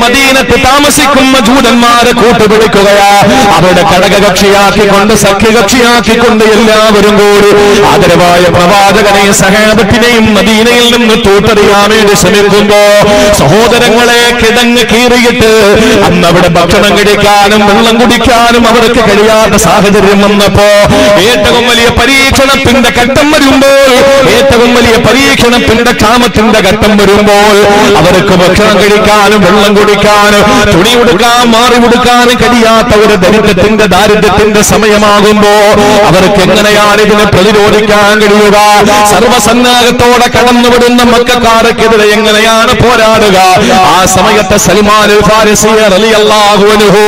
മദീനത്ത് താമസിക്കുന്ന ജൂതന്മാരെ കൂട്ടുപിടിക്കുകയാ. അവരുടെ ഘടകകക്ഷിയാക്കിക്കൊണ്ട് സഖ്യകക്ഷിയാക്കിക്കൊണ്ട് എല്ലാവരും കൂടി ആദരവായ പ്രവാചകനെ സഹാബത്തിനെയും മദീനയിൽ നിന്ന് തൂത്തെറിയാൻ വേണ്ടി ശ്രമിക്കുമ്പോ സഹോദരങ്ങളെ കിടങ്ങ് കീറിയിട്ട് അന്ന് അവിടെ ഭക്ഷണം കഴിക്കാനും വെള്ളം കുടിക്കാനും അവർക്ക് കഴിയാത്ത സാഹചര്യം വന്നപ്പോ ഏറ്റവും വലിയ പരീക്ഷണത്തിന്റെ ഘട്ടം വരുമ്പോൾ, ഏറ്റവും വലിയ പരീക്ഷണത്തിന്റെ ക്ഷാമത്തിന്റെ ഘട്ടം വരുമ്പോൾ അവർക്ക് ഭക്ഷണം കഴിക്കാനും വെള്ളം കുടിക്കാനും തുണി ഉടുക്കാൻ മാറി ഉടുക്കാനും കഴിയാത്ത ഒരു ദരിദ്രത്തിന്റെ ദാരിദ്ര്യത്തിന്റെ സമയമാകുമ്പോ അവർക്ക് എങ്ങനെയാണ് ഇതിനെ പ്രതിരോധിക്കാൻ കഴിയുക? സർവസന്നാഹത്തോടെ കടന്നുവിടുന്ന മക്കക്കാർക്കെതിരെ എങ്ങനെയാണ് പോരാടുക? ആ സമയത്ത് സൽമാൻ അൽ ഫാരിസി റളിയല്ലാഹു അൻഹു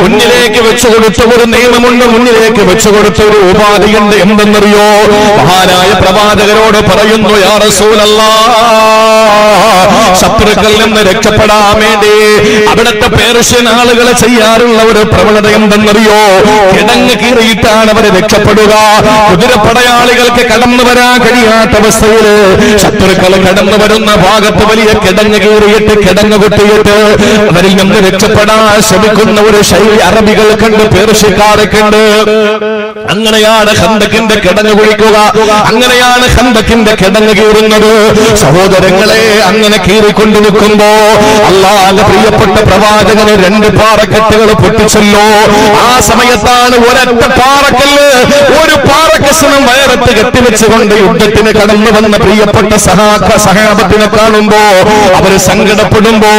മുന്നിലേക്ക് വെച്ചുകൊടുത്ത ഒരു നിയമമുണ്ട്, മുന്നിലേക്ക് വെച്ചുകൊടുത്ത ഒരു ഉപാധിയുണ്ട്. എന്തെന്നറിയോ? മഹാനായ പ്രവാചകരോട് പറയുന്നു, യാ റസൂലല്ലാഹ്, ശത്രുക്കളിൽ നിന്ന് രക്ഷപ്പെടാൻ വേണ്ടി അവിടുത്തെ പേർഷ്യൻ ആളുകളെ ചെയ്യാറുള്ള ഒരു പ്രവണത എന്തെന്നറിയോ? കിടങ്ങ് കീറിയിട്ടാണ് അവര് രക്ഷപ്പെടുക. കുതിരപ്പടയാളികൾക്ക് കടന്നു വരാൻ കഴിയാത്ത അവസ്ഥയിൽ ശത്രുക്കൾ കടന്നു വരുന്ന ഭാഗത്ത് വലിയ കിടങ്ങ് കീറിയിട്ട് കിടങ്ങ് കുത്തിയിട്ട് അവരിൽ നിന്ന് രക്ഷപ്പെടാൻ ശ്രമിക്കുന്ന ഒരു ശൈലി അറബികൾ കണ്ട്, പേർഷ്യക്കാരെ കണ്ട്. അങ്ങനെയാണ് ഖന്തക്കിന്റെ കിടങ്ങ് കുഴിക്കുക, അങ്ങനെയാണ് ഖന്തക്കിന്റെ കിടങ്ങ് കീറുന്നത്. സഹോദരങ്ങളെ, അങ്ങനെ കീറിക്കൊണ്ട് നിൽക്കുമ്പോ അല്ലാഹുവിന്റെ പ്രിയപ്പെട്ട പ്രവാചകന് 2 പാറക്കെട്ടുകൾ പൊട്ടിച്ചല്ലോ. ആ സമയത്താണ് ഒരൊറ്റ പാറക്കല്ല്, ഒരു പാറക്കഷണം വയറത്ത് കെട്ടിവെച്ചുകൊണ്ട് യുദ്ധത്തിന് കടന്നു വന്ന പ്രിയപ്പെട്ട സഹാബത്തിനെ കാണുമ്പോ അവര് സങ്കടപ്പെടുമ്പോ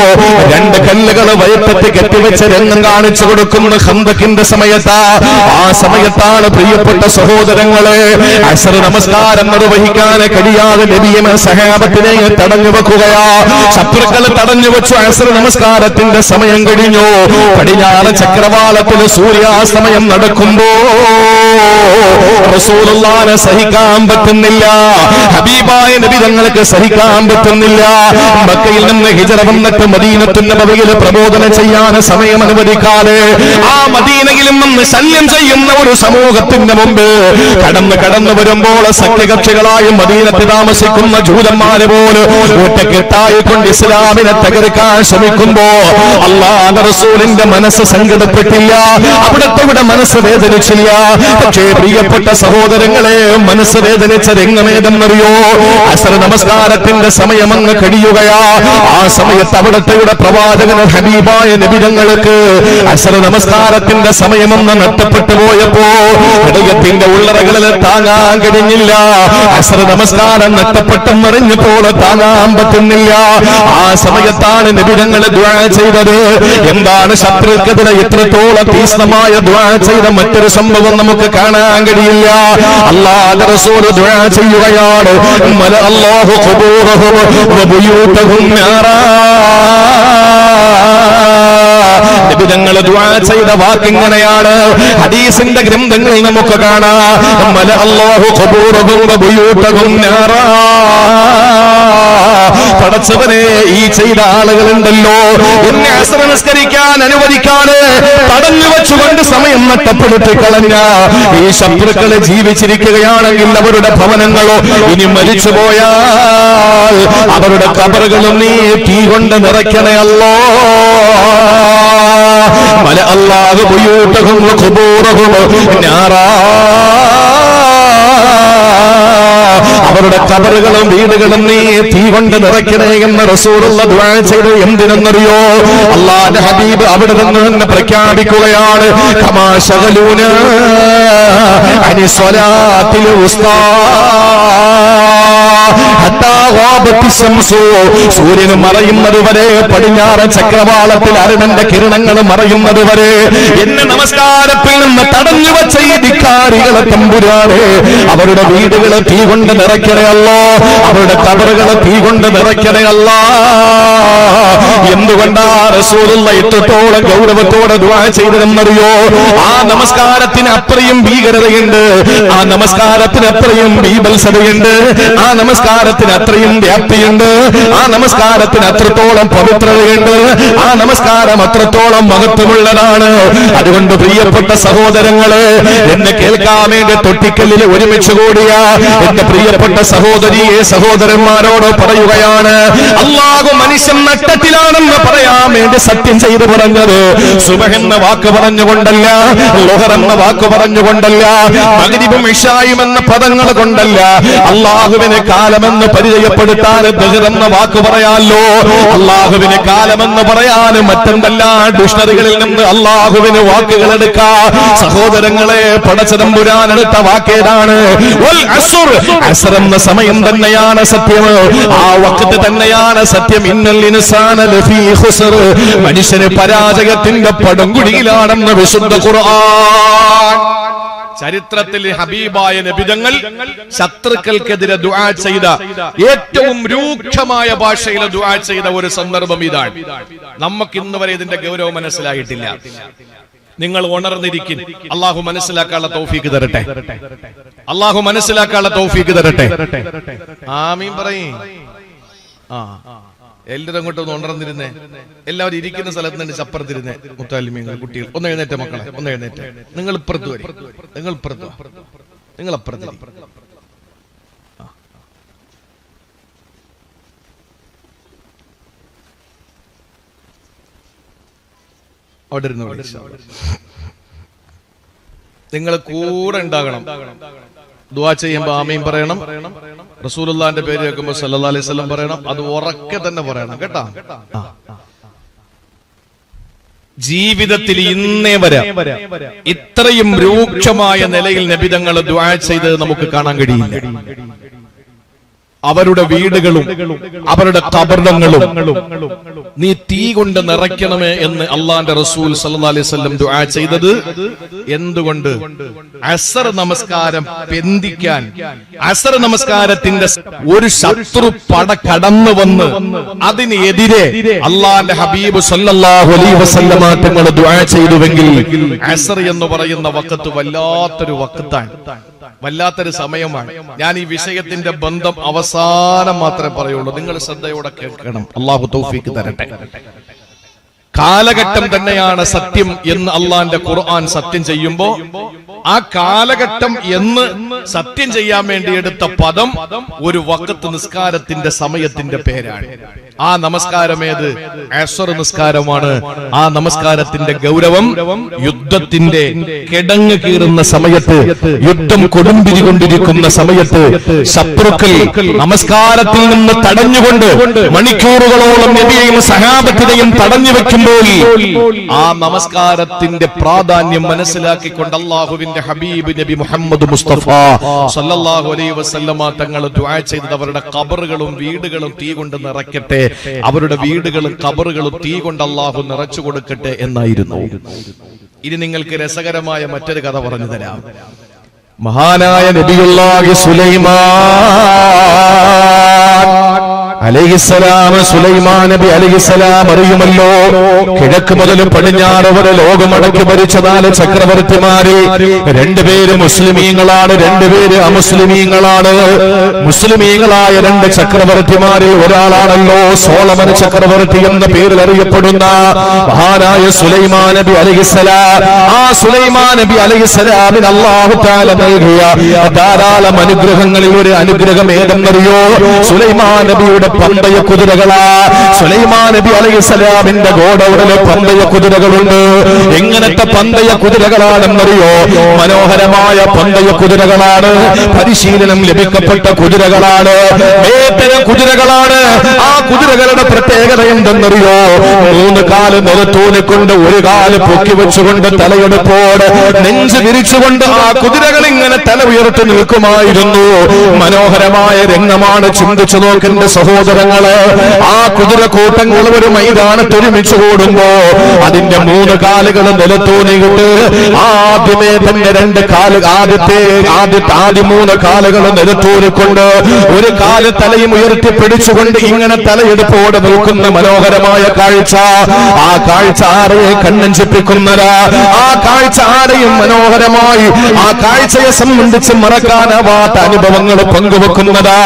2 കല്ലുകൾ വയറ്റത്ത് കെട്ടിവെച്ച് രംഗം കാണിച്ചു കൊടുക്കുന്ന ഖന്തക്കിന്റെ സമയത്താ. ആ സമയത്താണ് പ്രിയപ്പെട്ട സഹോദരങ്ങളെ അസ്ർ നമസ്കാരം നിർവഹിക്കാൻ കഴിയാതെ നബിയെ സഹാബത്തിനെ തടഞ്ഞു വെക്കുകയാ. ശത്രുക്കൾ തടഞ്ഞു വെച്ചു. അസ്ർ നമസ്കാരത്തിന്റെ സമയം കഴിഞ്ഞു. പടിഞ്ഞാറ് ചക്രവാളത്തിൽ സൂര്യാസ്തമയം നടക്കുമ്പോ റസൂലുള്ളാഹിനെ സഹിക്കാൻ പറ്റുന്നില്ല, ഹബീബായ നബി തങ്ങൾക്ക് സഹിക്കാൻ പറ്റുന്നില്ല. മക്കയിൽ നിന്ന് ഹിജ്റ വന്നിട്ട് മദീനത്തുൻ നബവിയിൽ പ്രബോധനം ചെയ്യാൻ സമയം അനുവദിക്കാതെ ആ മദീനയിലും നിന്ന് ശല്യം ചെയ്യുന്ന ഒരു സമൂഹത്തിന്റെ മുമ്പ് കടന്നു വരുമ്പോൾ സഖ്യകക്ഷികളായ മദീനത്തിൽ താമസിക്കുന്ന ജൂതന്മാരെ പോലും ഒറ്റക്കെട്ടായിക്കൊണ്ട് ഇസ്ലാമിനെ തകർക്കാൻ ശ്രമിക്കുമ്പോ അല്ലാഹുവിന്റെ റസൂലിന്റെ മനസ്സ് സങ്കടപ്പെട്ടില്ല, അവിടുത്തെ മനസ്സ് വേദനിച്ചില്ല. പക്ഷേ പ്രിയപ്പെട്ട സഹോദരങ്ങളെ, മനസ്സ് വേദനിച്ച രംഗമേതെന്നറിയോ? അസ്ർ നമസ്കാരത്തിന്റെ സമയം അങ്ങ് കഴിയുകയാ. ആ സമയത്ത് അവിടുത്തെ പ്രവാചകൻ ഹബീബായ നബി തങ്ങൾക്ക് അസ്ർ നമസ്കാരത്തിന്റെ സമയമൊന്ന് നഷ്ടപ്പെട്ടു പോയപ്പോ ഹൃദയത്തിന്റെ ഉള്ളറകളിൽ താങ്ങാൻ കഴിഞ്ഞില്ല. അസ്ർ നമസ്കാരം നഷ്ടപ്പെട്ടെന്നറിഞ്ഞപ്പോൾ താങ്ങാൻ പറ്റുന്നില്ല. ആ സമയത്താണ് നബി തങ്ങൾ ദുആ ചെയ്തത്. എന്താണ്? ശത്രുക്കെതിരെ എത്രത്തോളം തീക്ഷ്ണമായ ദുആ ചെയ്ത മറ്റൊരു സംഭവം നമുക്ക് കാണാൻ കഴിയില്ല. അല്ലാഹുവിന്റെ റസൂൽ ദുആ ചെയ്യുകയാണ്, മല അല്ലാഹു ഖുബൂറഹും വബുയൂതഹും നാറാ. നബി തങ്ങൾ ദുആ ചെയ്ത വാക്ക് ഇങ്ങനെയാണ്, ഹദീസിന്റെ ഗ്രന്ഥങ്ങളിൽ നമുക്ക് കാണാം, മല അല്ലാഹു ഖുബൂറഹും വബുയൂതഹും നാറാ. പടച്ചവനെ, ഈ ചെയ്ത ആളുകളുണ്ടല്ലോ, എന്നെ അസ്ർ നമസ്കരിക്കാൻ അനുവദിക്കാതെ തടഞ്ഞു വെച്ചുകൊണ്ട് സമയം നഷ്ടപ്പെടുത്തി കളഞ്ഞ ഈ ശത്രുക്കളെ ജീവിച്ചിരിക്കുകയാണെങ്കിൽ അവരുടെ ഭവനങ്ങളോ ഇനി മരിച്ചുപോയാൽ അവരുടെ ഖബറുകളും നീ തീ കൊണ്ട് നിറയ്ക്കണേ അല്ലോ. മല അല്ലാഹു ബുയൂതഹും ഖുബൂറഹും നാറാ. അവരുടെ ഖബറുകളും വീടുകളും നീ തീ കൊണ്ട് നിറയ്ക്കണേ എന്ന് റസൂലുള്ള ദുആ ചെയ്തു. എന്തിനെന്നറിയോ? അല്ലാഹുവിന്റെ ഹബീബ് അവിടെ നിന്ന് തന്നെ പ്രഖ്യാപിക്കുകയാണ്, കമാ ശഗലൂന അനി സ്വലാത്തിൽ ഉസ്താ ഹത്താ ഗാബത്തി ശംസു. സൂര്യൻ മറയുന്നത് വരെ, പടിഞ്ഞാറ് ചക്രവാളത്തിൽ അരുണന്റെ കിരണങ്ങൾ മറയുന്നത് വരെ എന്നെ നമസ്കാരത്തിൽ നിന്ന് തടഞ്ഞു വെച്ച ഈ ധിക്കാരികളെ തമ്പുരാനെ അവരുടെ വീടുകളെ തീ കൊണ്ട് നിറയ്ക്കണേ അല്ലോ, അവരുടെ ഖബറുകളെ തീ കൊണ്ട് നിറയ്ക്കണേ അല്ലാ. എന്തുകൊണ്ടാ റസൂലുള്ള ഇത്രത്തോളം ഗൗരവത്തോടെ ദുആ ചെയ്തതെന്നറിയോ? ആ നമസ്കാരത്തിന് അത്രയും ഭീകരതയുണ്ട്, ആ നമസ്കാരത്തിന് അത്രയും ബീഭത്സതയുണ്ട്, ആ നമസ്കാര നമസ്കാരത്തിന് അത്രയും വ്യാപ്തിയുണ്ട്, ആ നമസ്കാരത്തിന് അത്രത്തോളം പവിത്രതയുണ്ട്, ആ നമസ്കാരം അത്രത്തോളം മഹത്വമുള്ളതാണ്. അതുകൊണ്ട് പ്രിയപ്പെട്ട സഹോദരങ്ങളെ, എന്നെ കേൾക്കാൻ വേണ്ടി തൊട്ടിക്കല്ലിൽ ഒരുമിച്ച് കൂടിയ എന്റെ പ്രിയപ്പെട്ട സഹോദരിയെ സഹോദരന്മാരോട് പറയുകയാണ്, അല്ലാഹു മനുഷ്യൻ നട്ടത്തിലാണെന്ന് പറയാൻ വേണ്ടി സത്യം ചെയ്തു പറഞ്ഞത് സുബഹ് എന്ന വാക്ക് പറഞ്ഞുകൊണ്ടല്ല, ളുഹർ എന്ന വാക്ക് പറഞ്ഞുകൊണ്ടല്ല, മഗ്രിബും ഇശായും എന്ന പദങ്ങൾ കൊണ്ടല്ല. അല്ലാഹുവിനെ കാലമെന്ന് പരിചയപ്പെടുത്താൻ ദഹർ എന്ന വാക്ക് പറയാലോ, അല്ലാഹുവിനെ കാലമെന്ന് പറയാൻ മറ്റെന്തെല്ലാം ഡിക്ഷണറികളിൽ നിന്ന് അല്ലാഹുവിന് വാക്കുകൾ എടുക്കാം. സഹോദരങ്ങളെ, പടച്ചതമ്പുരാൻ എടുത്ത വാക്കേതാണ്? അസ്ർ എന്ന സമയം തന്നെയാണ് സത്യം, ആ വഖ്ത് തന്നെയാണ് സത്യം. ഇന്നൽ ഇൻസാന ലഫീ ഖുസ്ർ, മനുഷ്യന് പരാജയത്തിന്റെ പടുകുഴിയിലാണെന്ന് വിശുദ്ധ ഖുർആൻ. ചരിത്രത്തിൽ ഹബീബായ നബിതങ്ങൾ ശത്രുക്കൾക്കെതിരെ ദുആ ചെയ്ത ഏറ്റവും രൂക്ഷമായ ഭാഷയിൽ ദുആ ചെയ്ത ഒരു സന്ദർഭം ഇതാണ്. നമുക്ക് ഇന്ന് വരെ ഇതിന്റെ ഗൗരവം മനസ്സിലായിട്ടില്ല. നിങ്ങൾ ഉണർന്നിരിക്കും. അള്ളാഹു മനസ്സിലാക്കാനുള്ള തൗഫീക്ക് തരട്ടെ, അള്ളാഹു മനസ്സിലാക്കാനുള്ള തൗഫീക്ക് തരട്ടെ. ആമീൻ പറയും. എല്ലാവരും അങ്ങോട്ടൊന്ന് ഉണർന്നിരുന്നേ. എല്ലാവരും ഇരിക്കുന്ന സ്ഥലത്ത് നിന്ന് ചപ്പുറത്തിരുന്നേ. മുത്താലിമീങ്ങൾ, കുട്ടികൾ ഒന്ന് എഴുന്നേറ്റ, മക്കളെ ഒന്ന് എഴുന്നേറ്റ്. നിങ്ങൾ ഇപ്പുറത്ത് വരും, നിങ്ങൾ ഇപ്പുറത്ത്, നിങ്ങൾ അപ്പുറത്ത്. അവിടെ ഇരുന്ന് നിങ്ങൾ കൂടെ ഉണ്ടാകണം. ദുആ ചെയ്യുമ്പോ ആമീൻ പറയണം. റസൂലുള്ളാഹിന്റെ പേര് കേൾക്കുമ്പോൾ സല്ലല്ലാഹു അലൈഹി വസല്ലം പറയണം. അത് ഉറക്കെ തന്നെ പറയണം കേട്ടാ. ജീവിതത്തിൽ ഇന്നേ വരെ ഇത്രയും രൂക്ഷമായ നിലയിൽ നബിതങ്ങൾ ദുആ ചെയ്തത് നമുക്ക് കാണാൻ കഴിയില്ല. അവരുടെ വീടുകളും അവരുടെ ഖബറുകളും നീ തീ കൊണ്ട് നിറയ്ക്കണമേ എന്ന് അള്ളാന്റെ റസൂൽ സല്ലല്ലാഹു അലൈഹി വസല്ലം ദുആ ചെയ്തത് എന്തുകൊണ്ട്? അസ്ർ നമസ്കാരം പെന്തിക്കാൻ, അസ്ർ നമസ്കാരത്തിന്റെ ഒരു ശത്രു പട കടന്നു വന്ന് അതിനെതിരെ അള്ളാന്റെ ഹബീബ് സല്ലല്ലാഹു അലൈഹി വസല്ലം തങ്ങൾ ദുആ ചെയ്തുവെങ്കിൽ അസ്ർ എന്ന് പറയുന്ന വഖത്ത് വല്ലാത്തൊരു വഖത്താണ്, വല്ലാത്തൊരു സമയമാണ്. ഞാൻ ഈ വിഷയത്തിന്റെ ബന്ധം അവസാനം മാത്രമേ പറയുള്ളൂ. നിങ്ങൾ ശ്രദ്ധയോടെ കേൾക്കണം. അള്ളാഹു തൗഫീക്ക് തരട്ടെ. കാലഘട്ടം തന്നെയാണ് സത്യം എന്ന് അള്ളാന്റെ ഖുർആൻ സത്യം ചെയ്യുമ്പോ ആ കാലഘട്ടം എന്ന് സത്യം ചെയ്യാൻ വേണ്ടി എടുത്ത പദം ഒരു വഖത്ത് നിസ്കാരത്തിന്റെ സമയത്തിന്റെ പേരാണ്. ആ നമസ്കാരം ഏത്? അസ്ർ നിസ്കാരമാണ്. ആ നമസ്കാരത്തിന്റെ ഗൗരവം യുദ്ധത്തിന്റെ കിടങ്ങ് കീറുന്ന സമയത്ത്, യുദ്ധം കൊടുമ്പിരി കൊണ്ടിരിക്കുന്ന സമയത്ത് ശത്രുക്കൾ നമസ്കാരത്തിൽ നിന്ന് തടഞ്ഞുകൊണ്ട് മണിക്കൂറുകളോളം നബിയെയും സഹാബത്തിനെയും തടഞ്ഞു വെക്കുമ്പോൾ ആ നമസ്കാരത്തിന്റെ പ്രാധാന്യം മനസ്സിലാക്കിക്കൊണ്ട് അല്ലാഹുവിന്റെ ഹബീബ് നബി മുഹമ്മദ് മുസ്തഫ സല്ലല്ലാഹു അലൈഹി വസല്ലമ തങ്ങൾ ദുആ ചെയ്തത് അവരുടെ ഖബറുകളും വീടുകളും തീ കൊണ്ട് നിറയ്ക്കട്ടെ, അവരുടെ വീടുകളും ഖബറുകളും തീ കൊണ്ട് അല്ലാഹു നിറച്ചു കൊടുക്കട്ടെ എന്നായിരുന്നു. ഇനി നിങ്ങൾക്ക് രസകരമായ മറ്റൊരു കഥ പറഞ്ഞു തരാം. മഹാനായ നബിയുല്ലാഹി സുലൈമാൻ അലൈഹിസ്സലാം, സുലൈമാൻ നബി അലൈഹിസ്സലാം അറിയുമല്ലോ, കിഴക്ക് മുതൽ പടിഞ്ഞാറ് വരെ ലോകമടക്കി ഭരിച്ച 4 ചക്രവർത്തിമാര്. 2 പേര് മുസ്ലിമീങ്ങളാണ്, 2 പേര് അമുസ്ലിമീങ്ങളാണ്. മുസ്ലിമീങ്ങളായ 2 ചക്രവർത്തിമാരിൽ ഒരാളാണല്ലോ സോളമൻ ചക്രവർത്തി എന്ന പേരിൽ അറിയപ്പെടുന്ന മഹാനായ സുലൈമാൻ നബി അലൈഹിസ്സലാം. ആ സുലൈമാൻ നബി അലൈഹിസ്സലാമിന് അല്ലാഹു തആല നൽകിയ ധാരാളം അനുഗ്രഹങ്ങളിൽ ഒരു അനുഗ്രഹം ഏതെന്നറിയോ? സുലൈമാൻ നബിയുടെ പന്തയ കുതിരകളാ. സുലൈമാൻ നബി അലൈഹിസ്സലാമിന്റെ ഗോഡൌണിലെ പന്തയ കുതിരകളുണ്ട്. എങ്ങനത്തെ പന്തയ കുതിരകളാണെന്നറിയോ? മനോഹരമായ പന്തയ കുതിരകളാണ്, പരിശീലനം ലഭിക്കപ്പെട്ട കുതിരകളാണ്, വേട്ടന കുതിരകളാണ്. ആ കുതിരകളുടെ പ്രത്യേകത എന്തെന്നറിയോ? 3 കാല് നിലത്തൂന്നിക്കൊണ്ട് 1 കാല് പൊക്കി വെച്ചുകൊണ്ട് തലയെടുപ്പോടെ നെഞ്ച് വിരിച്ചുകൊണ്ട് ആ കുതിരകൾ ഇങ്ങനെ തല ഉയർത്തി നിൽക്കുമായിരുന്നു. മനോഹരമായ രംഗമാണ്. ചിന്തിച്ചു നോക്കെന്റെ സഹോദരൻ. സഹോദരങ്ങള്, ആ കുതിരക്കൂട്ടങ്ങൾ ഒരു മൈതാനത്ത് ഒരുമിച്ച് കൂടുമ്പോ അതിന്റെ 3 കാലുകൾ നിലത്തൂന്നിയിട്ട് ആദ്യമേ തന്നെ 2 കാല് ആദ്യ 3 കാലുകൾ നിലത്തൂന്നിക്കൊണ്ട് ഒരു കാല് തലയും ഉയർത്തി പിടിച്ചുകൊണ്ട് ഇങ്ങനെ തലയെടുപ്പോടെ നിൽക്കുന്ന മനോഹരമായ കാഴ്ച. ആ കാഴ്ച ആരെയും കണ്ണഞ്ചിപ്പിക്കുന്നതാ. ആ കാഴ്ച ആരെയും മനോഹരമായി ആ കാഴ്ചയെ സംബന്ധിച്ച് മറക്കാനാവാത്ത അനുഭവങ്ങൾ പങ്കുവെക്കുന്നതാ.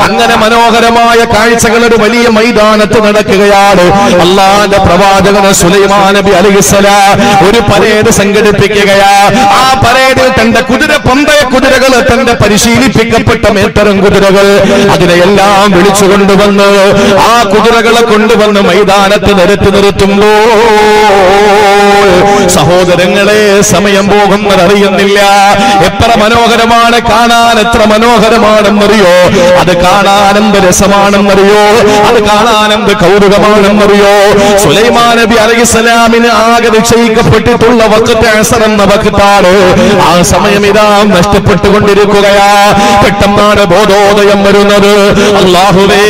അങ്ങനെ മനോഹരമായ കാഴ്ചകൾ ഒരു വലിയ മൈതാനത്ത് നടക്കുകയാണ്. അല്ലാഹുവിന്റെ പ്രവാചകൻ സുലൈമാൻ നബി അലൈഹിസ്സലാം ഒരു പരേഡ് സംഘടിപ്പിക്കുകയാ. ആ പരേഡിൽ തന്റെ പന്തയ കുതിരകൾ, തന്റെ പരിശീലിപ്പിക്കപ്പെട്ട മേത്തരം കുതിരകൾ, അതിനെയെല്ലാം വിളിച്ചു കൊണ്ടുവന്ന് ആ കുതിരകളെ കൊണ്ടുവന്ന് മൈതാനത്ത് നിരത്തി നിർത്തുമ്പോ സഹോദരങ്ങളെ, സമയം പോകുന്നതറിയുന്നില്ല. എത്ര മനോഹരമാണ് കാണാൻ, എത്ര മനോഹരമാണെന്നറിയോ? അത് കാണാൻ എന്ത് രസമാണെന്നറിയോ? അത് കാണാൻ എന്ത് കൗതുകമാണെന്നറിയോ? സുലൈമാൻ നബി അലൈഹിസ്സലാമിന് ആകെ നിശ്ചയിക്കപ്പെട്ടിട്ടുള്ള വഖത്ത് അസർ എന്ന വഖത്താണ്. ആ സമയം ഇതാ നഷ്ടപ്പെട്ടുകൊണ്ടിരിക്കുകയാ. പെട്ടെന്നാണ് ബോധോദയം വരുന്നത്. അല്ലാഹുവേ,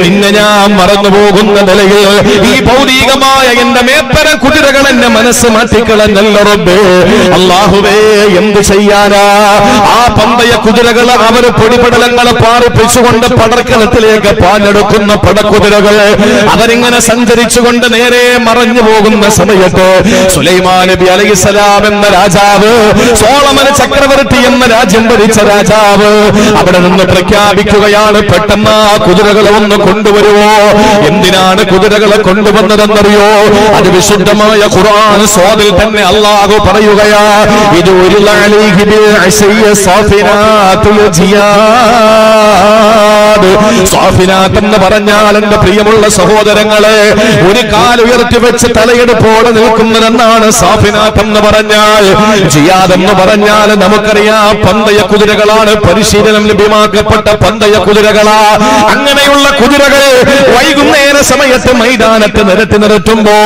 നിന്നെ ഞാൻ മറന്നുപോകുന്ന നിലയിൽ ഈ ഭൗതികമായ എന്റെ മേത്തര കുതിരകൾ എന്നെ മനസ്സ് മാറ്റിക്കളഞ്ഞല്ല റബ്ബേ. അല്ലാഹുവേ, എന്ത് ചെയ്യാനാ? ആ പന്തയ കുതിരകൾ അവര് പൊടിപടലങ്ങളെ പാറിപ്പിച്ചുകൊണ്ട് പടർക്കലത്തിലേക്ക് പാഞ്ഞെടുക്കുന്ന പടക്കുതിരകൾ അവരിങ്ങനെ സഞ്ചരിച്ചുകൊണ്ട് നേരെ മറഞ്ഞു പോകുന്ന സമയത്ത് സുലൈമാൻ നബി അലൈഹിസ്സലാം എന്ന രാജാവ്, സോളമൻ ചക്രവർത്തി എന്ന രാജ്യം ഭരിച്ച രാജാവ് അവിടെ നിന്ന് പ്രഖ്യാപിക്കുകയാണ്, പെട്ടെന്ന് ആ കുതിരകളെ ഒന്ന് കൊണ്ടുവരുവോ? എന്തിനാണ് കുതിരകളെ കൊണ്ടുവന്നതെന്നറിയോ? അത് വിശുദ്ധമായ ഖുർആൻ സ്വാദിൽ തന്നെ അല്ലാഹു പറയുകയാ, ഇത് ഒരു സാഫിനാത്ത് എന്ന് പറഞ്ഞാൽ എന്റെ പ്രിയമുള്ള സഹോദരങ്ങളെ, ഒരു കാലുയർത്തി വെച്ച് തലയെടുപ്പോടെ നിൽക്കുന്നതെന്നാണ് സാഫിനാത്ത് എന്ന് പറഞ്ഞാൽ. ജിയാദ് എന്ന് പറഞ്ഞാൽ നമുക്കറിയാം പന്തയ കുതിരകളാണ്, പരിശീലനം ലഭ്യമാക്കപ്പെട്ട പന്തയ കുതിരകളാ. അങ്ങനെയുള്ള കുതിരകൾ വൈകുന്നേര സമയത്ത് മൈതാനത്ത് നിരത്തി നിർത്തുമ്പോ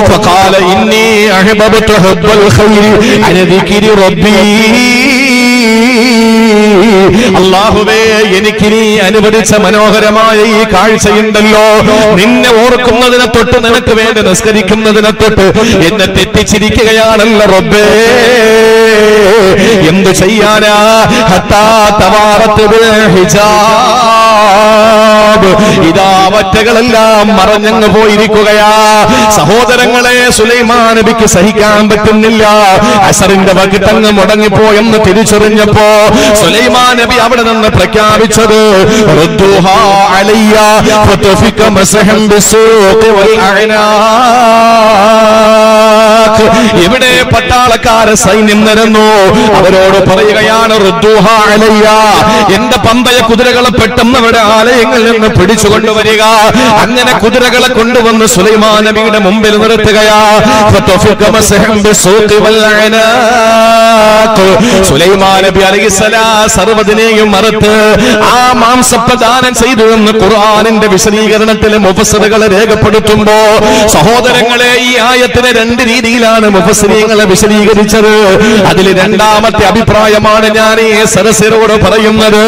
ഫഖാല ഇന്നി അഹ്ബബ്തു ഹബ്ബൽ ഖൈരി അൻ ദിക്രി റബ്ബി, അല്ലാഹുവേ, എനിക്ക് നീ അനുവദിച്ച മനോഹരമായ ഈ കാഴ്ചയുണ്ടല്ലോ, നിന്നെ ഓർക്കുന്നതിനെ തൊട്ട് നിനക്ക് വേണ്ടി നിസ്കരിക്കുന്നതിനെ തൊട്ട് എന്നെ തെറ്റിച്ചിരിക്കുകയാണല്ലോ റബ്ബേ. എന്തു ചെയ്യാനാ? ഹത്താ തവാറത്ത് ബിൽ ഹിജാബ്, ഇതാ വറ്റകളെല്ലാം മറഞ്ഞങ്ങ് പോയിരിക്കുകയാ. സഹോദരങ്ങളെ, സുലൈമാൻ നബിക്ക് സഹിക്കാൻ പറ്റുന്നില്ല. അസറിന്റെ വകിട്ടങ്ങ് മുടങ്ങിപ്പോയെന്ന് തിരിച്ചറിഞ്ഞപ്പോ സുലൈമാൻ നബി അവിടെ നിന്ന് പ്രഖ്യാപിച്ചത്, റുദ്ദുഹാ അലയ്യ ഫതഫിക മസഹൻ ബിസ്സൂഖി വൽ അഅനാഖ്. ഇവിടെ പട്ടാളക്കാര സൈന്യം നിരന്നു. അവരോട് പറയുകയാണ്, റുദ്ദുഹാ അലയ്യ, എന്റെ പന്തയ കുതിരകളെ പെട്ടെന്ന് അവിടെ ആലയങ്ങളിൽ നിന്ന് പിടിച്ചുകൊണ്ടുവരിക. അങ്ങനെ കുതിരകളെ കൊണ്ടുവന്ന് സുലൈമാൻ നബിയുടെ മുമ്പിൽ നിർത്തുകയാ. ഫതഫിക മസഹൻ ബിസ്സൂഖി വൽ അഅനാഖ്. സുലൈമാൻ നബി അലൈഹിസ്സലാം സർവ്വതിനെയും മറുത്ത് ആ മാംസപ്രദാനം ചെയ്തു എന്ന് ഖുർആനിന്റെ വിശദീകരണത്തിൽ മുഫസ്സിറുകൾ രേഖപ്പെടുത്തുമ്പോ സഹോദരങ്ങളെ, ഈ ആയത്തിനെ 2 രീതിയിലാണ് മുഫസ്സിരീങ്ങൾ വിശദീകരിച്ചത്. അതിൽ രണ്ടാമത്തെ അഭിപ്രായമാണ് ഞാൻ ഈ സദസ്യരോട് പറയുന്നത്.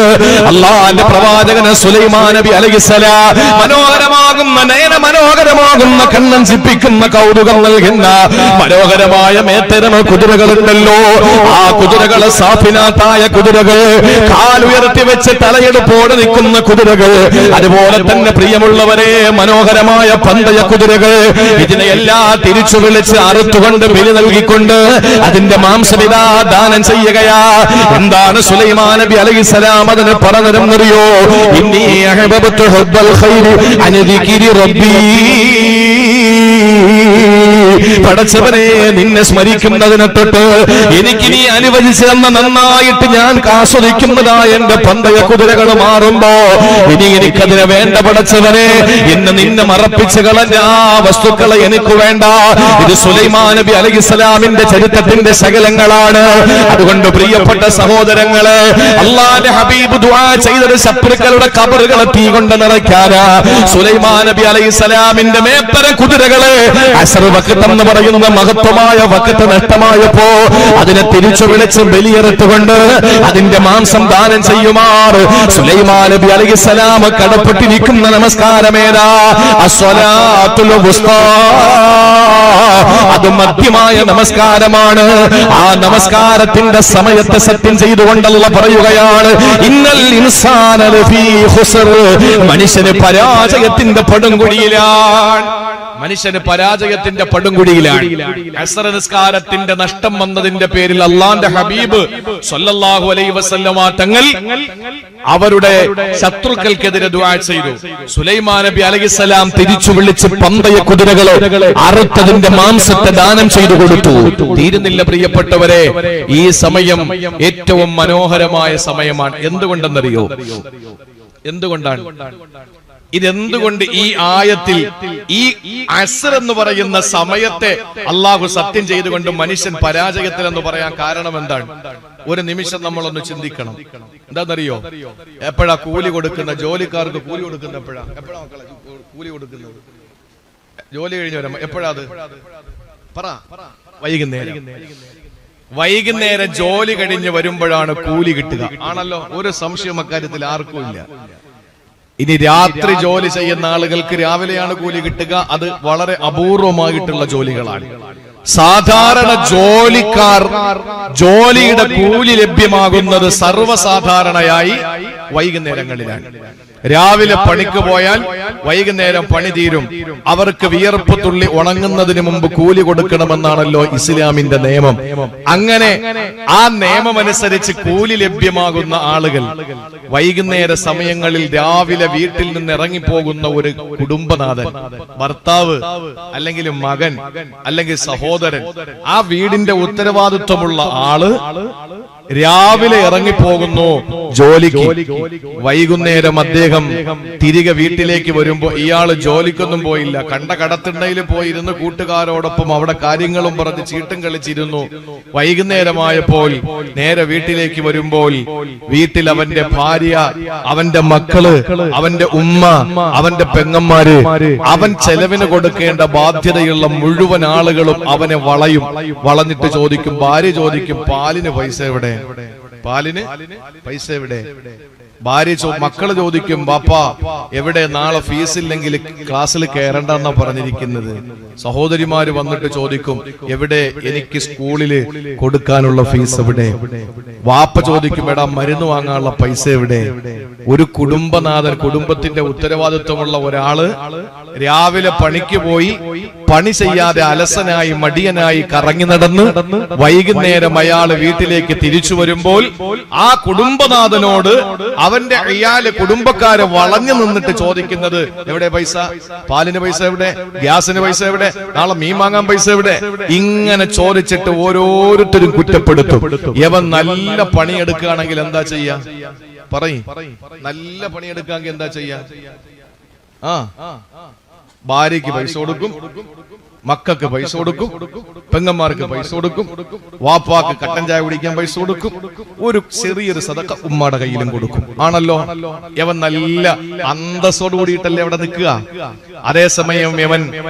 അല്ലാഹുവിന്റെ പ്രവാചകൻ സുലൈമാൻ നബി അലൈഹിസ്സലാം മനോഹരമാകുന്ന, നയന മനോഹരമാകുന്ന, കണ്ണഞ്ചിപ്പിക്കുന്ന, കൗതുകം നൽകുന്ന മനോഹരമായ മേത്തരം കുതിരകളുണ്ടല്ലോ. ആ കുതിരകളെ സാഫിനാത്തായ കുതിരകൾ, കാലുയർത്തി വെച്ച് തലയെടുപ്പോടെ നിൽക്കുന്ന കുതിരകൾ, അതുപോലെ തന്നെ പ്രിയമുള്ളവരെ മനോഹരമായ പന്തയ കുതിരകൾ, ഇതിനെയെല്ലാം തിരിച്ചു വിളിച്ച് അറുത്തുകൊണ്ട് ബലി നൽകിക്കൊണ്ട് അതിന്റെ മാംസമിതാ ദാനം ചെയ്യുകയാ. എന്താണ് സുലൈമാൻ നബി അലൈഹിസ്സലാം അതിന് പറഞ്ഞതെന്നറിയോ? ഇന്നി അഹ്ബബ്തു ഹബ്ബൽ ഖൈരി അൻ ദിക്രി റബ്ബി, പടച്ചവനെ, നിന്നെ സ്മരിക്കുന്നതിനെ തൊട്ട് എനിക്ക് നീ അനുവദിച്ചു തന്ന നന്നായിട്ട് ഞാൻ ആസ്വദിക്കുന്നതായ എന്റെ പന്തയ കുതിരകൾ മാറുമ്പോ ഇനി എനിക്കതിനെ വേണ്ട പടച്ചവനെ. എന്നെ നിന്നെ മറപ്പിച്ച് കളഞ്ഞ ആ വസ്തുക്കളെ എനിക്ക് വേണ്ട. ഇത് സുലൈമാൻ നബി അലൈഹിസ്സലാമിന്റെ ചരിത്രത്തിന്റെ ശകലങ്ങളാണ്. അതുകൊണ്ട് പ്രിയപ്പെട്ട സഹോദരങ്ങളെ, അല്ലാഹുവിന്റെ ഹബീബ് ദുആ ചെയ്തത് ശത്രുക്കളുടെ ഖബറുകളെ തീ കൊണ്ട് നിറയ്ക്കാനാ. സുലൈമാൻ നബി അലൈഹിസ്സലാമിന്റെ മേത്തര കുതിരകളെ അസ്ർ വഖത്ത് എന്ന് പറയുന്ന മഹത്വമായ വഖത്ത് നഷ്ടമായപ്പോ അതിനെ തിരിച്ചു വിളിച്ച് ബലിയെറുത്തുകൊണ്ട് അതിന്റെ മാംസം ദാനം ചെയ്യുമാർ സുലൈമാൻ നബി അലൈഹിസ്സലാം കടപ്പെട്ടിരിക്കുന്ന നമസ്കാരമേതാ? അസ്സലാത്തുൽ വുസ്താ. അത് മധ്യമായ നമസ്കാരമാണ്. ആ നമസ്കാരത്തിന്റെ സമയത്തെ സത്യം ചെയ്തുകൊണ്ടല്ല പറയുകയാണ്, ഇന്നൽ ഇൻസാന ലഫീ ഖുസ്ർ. മനുഷ്യന് പരാജയത്തിന്റെ പടുകുഴിയിലാണ്. മനുഷ്യന് പരാജയത്തിന്റെ പടുകുഴിയിലാണ്. അസ്ർ നിസ്കാരത്തിന്റെ നഷ്ടം വന്നതിന്റെ പേരിൽ അല്ലാഹുവിന്റെ ഹബീബ് സ്വല്ലല്ലാഹു അലൈഹി വസല്ലമ തങ്ങൾ അവരുടെ ശത്രുക്കൾക്കെതിരെ ദുആ ചെയ്തു. സുലൈമാൻ നബി അലൈഹിസ്സലാം തിരിച്ചു വിളിച്ച് പന്തയ കുതിരകളെ അറുത്തതിന്റെ മാംസത്തെ ദാനം ചെയ്തു കൊടുത്തു. തീരുന്നില്ല പ്രിയപ്പെട്ടവരെ, ഈ സമയം ഏറ്റവും മനോഹരമായ സമയമാണ്. എന്തുകൊണ്ടെന്നറിയോ? എന്തുകൊണ്ടാണ് ഇതെന്തുകൊണ്ട് ഈ ആയത്തിൽ ഈ അസ്ർ എന്ന് പറയുന്ന സമയത്തെ അള്ളാഹു സത്യം ചെയ്തുകൊണ്ട് മനുഷ്യൻ പരാജയത്തിൽ എന്ന് പറയാൻ കാരണം എന്താണ്? ഒരു നിമിഷം നമ്മളൊന്ന് ചിന്തിക്കണം. എന്താണെന്നറിയോ? എപ്പോഴാ കൂലി കൊടുക്കുന്ന? ജോലിക്കാർക്ക് കൂലി കൊടുക്കുന്ന എപ്പോഴാ മക്കളെ കൂലി കൊടുക്കുന്നത്? ജോലി കഴിഞ്ഞ് വരാം. എപ്പോഴാ അത് പറ? വൈകുന്നേരം ജോലി കഴിഞ്ഞ് വരുമ്പോഴാണ് കൂലി കിട്ടുക. ആണല്ലോ, ഒരു സംശയം അക്കാര്യത്തിൽ ആർക്കും ഇല്ല. ഇനി രാത്രി ജോലി ചെയ്യുന്ന ആളുകൾക്ക് രാവിലെയാണ് കൂലി കിട്ടുക. അത് വളരെ അപൂർവമായിട്ടുള്ള ജോലികളാണ്. സാധാരണ ജോലിക്കാർ ജോലിയുടെ കൂലി ലഭ്യമാകുന്നത് സർവ്വസാധാരണയായി വൈകുന്നേരങ്ങളിലാണ്. രാവിലെ പണിക്ക് പോയാൽ വൈകുന്നേരം പണി തീരും. അവർക്ക് വിയർപ്പ് തുള്ളി ഉണങ്ങുന്നതിന് മുമ്പ് കൂലി കൊടുക്കണമെന്നാണല്ലോ ഇസ്ലാമിന്റെ നിയമം. അങ്ങനെ ആ നിയമമനുസരിച്ച് കൂലി ലഭ്യമാകുന്ന ആളുകൾ വൈകുന്നേര സമയങ്ങളിൽ രാവിലെ വീട്ടിൽ നിന്ന് ഇറങ്ങിപ്പോകുന്ന ഒരു കുടുംബനാഥൻ, ഭർത്താവ് അല്ലെങ്കിൽ മകൻ അല്ലെങ്കിൽ സഹോദരൻ, ആ വീടിന്റെ ഉത്തരവാദിത്വമുള്ള ആള് രാവിലെ ഇറങ്ങിപ്പോകുന്നു ജോലിക്ക്. വൈകുന്നേരം അദ്ദേഹം തിരികെ വീട്ടിലേക്ക് വരുമ്പോ ഇയാള് ജോലിക്കൊന്നും പോയില്ല. കണ്ട കടത്തിണ്ടയിൽ പോയിരുന്ന് കൂട്ടുകാരോടൊപ്പം അവിടെ കാര്യങ്ങളും പറഞ്ഞ് ചീട്ടും കളിച്ചിരുന്നു. വൈകുന്നേരമായപ്പോൾ നേരെ വീട്ടിലേക്ക് വരുമ്പോൾ വീട്ടിൽ അവന്റെ ഭാര്യ, അവന്റെ മക്കള്, അവന്റെ ഉമ്മ, അവന്റെ പെങ്ങന്മാര്, അവൻ ചെലവിന് കൊടുക്കേണ്ട ബാധ്യതയുള്ള മുഴുവൻ ആളുകളും അവനെ വളഞ്ഞിട്ട് ചോദിക്കും. ഭാര്യ ചോദിക്കും, പാലിന് പൈസ എവിടെ? പാലിന് പൈസ എവിടെ? ഭാര്യ മക്കള് ചോദിക്കും, ബാപ്പാ എവിടെ? നാളെ ഫീസില്ലെങ്കിൽ ക്ലാസ്സിൽ കയറണ്ടെന്നാ പറഞ്ഞിരിക്കുന്നത്. സഹോദരിമാര് വന്നിട്ട് ചോദിക്കും, എവിടെ? എനിക്ക് സ്കൂളില് കൊടുക്കാനുള്ള ഫീസ് എവിടെ? വാപ്പ ചോദിക്കും, എടാ മരുന്ന് വാങ്ങാനുള്ള പൈസ എവിടെ? ഒരു കുടുംബനാഥൻ, കുടുംബത്തിന്റെ ഉത്തരവാദിത്വമുള്ള ഒരാള് രാവിലെ പണിക്ക് പോയി പണി ചെയ്യാതെ അലസനായി മടിയനായി കറങ്ങി നടന്ന് വൈകുന്നേരം അയാള് വീട്ടിലേക്ക് തിരിച്ചു വരുമ്പോൾ ആ കുടുംബനാഥനോട് അവന്റെ അയാള് കുടുംബക്കാരെ വളഞ്ഞു നിന്നിട്ട് ചോദിക്കുന്നത്, എവിടെ പൈസ? പാലിന് പൈസ എവിടെ? ഗ്യാസിന് പൈസ എവിടെ? നാളെ മീൻ വാങ്ങാൻ പൈസ എവിടെ? ഇങ്ങനെ ചോദിച്ചിട്ട് ഓരോരുത്തരും കുറ്റപ്പെടുത്തും. യവൻ നല്ല പണിയെടുക്കുകയാണെങ്കിൽ എന്താ ചെയ്യാ? പറയും. നല്ല പണിയെടുക്കാമെങ്കിൽ എന്താ ചെയ്യാ? ഭാര്യയ്ക്ക് പൈസ കൊടുക്കും, മക്കൾക്ക് പൈസ കൊടുക്കും, പെങ്ങന്മാർക്ക് പൈസ കൊടുക്കും, വാപ്പാക്ക് കട്ടൻ ചായ കുടിക്കാൻ പൈസ കൊടുക്കും, ഒരു ചെറിയൊരു സദഖ ഉമ്മയുടെ കയ്യിലും കൊടുക്കും. ആണല്ലോ, യവൻ നല്ല അന്തസ്സോട് കൂടിയിട്ടല്ലേ അവിടെ നിൽക്കുക. അതേസമയം യവൻ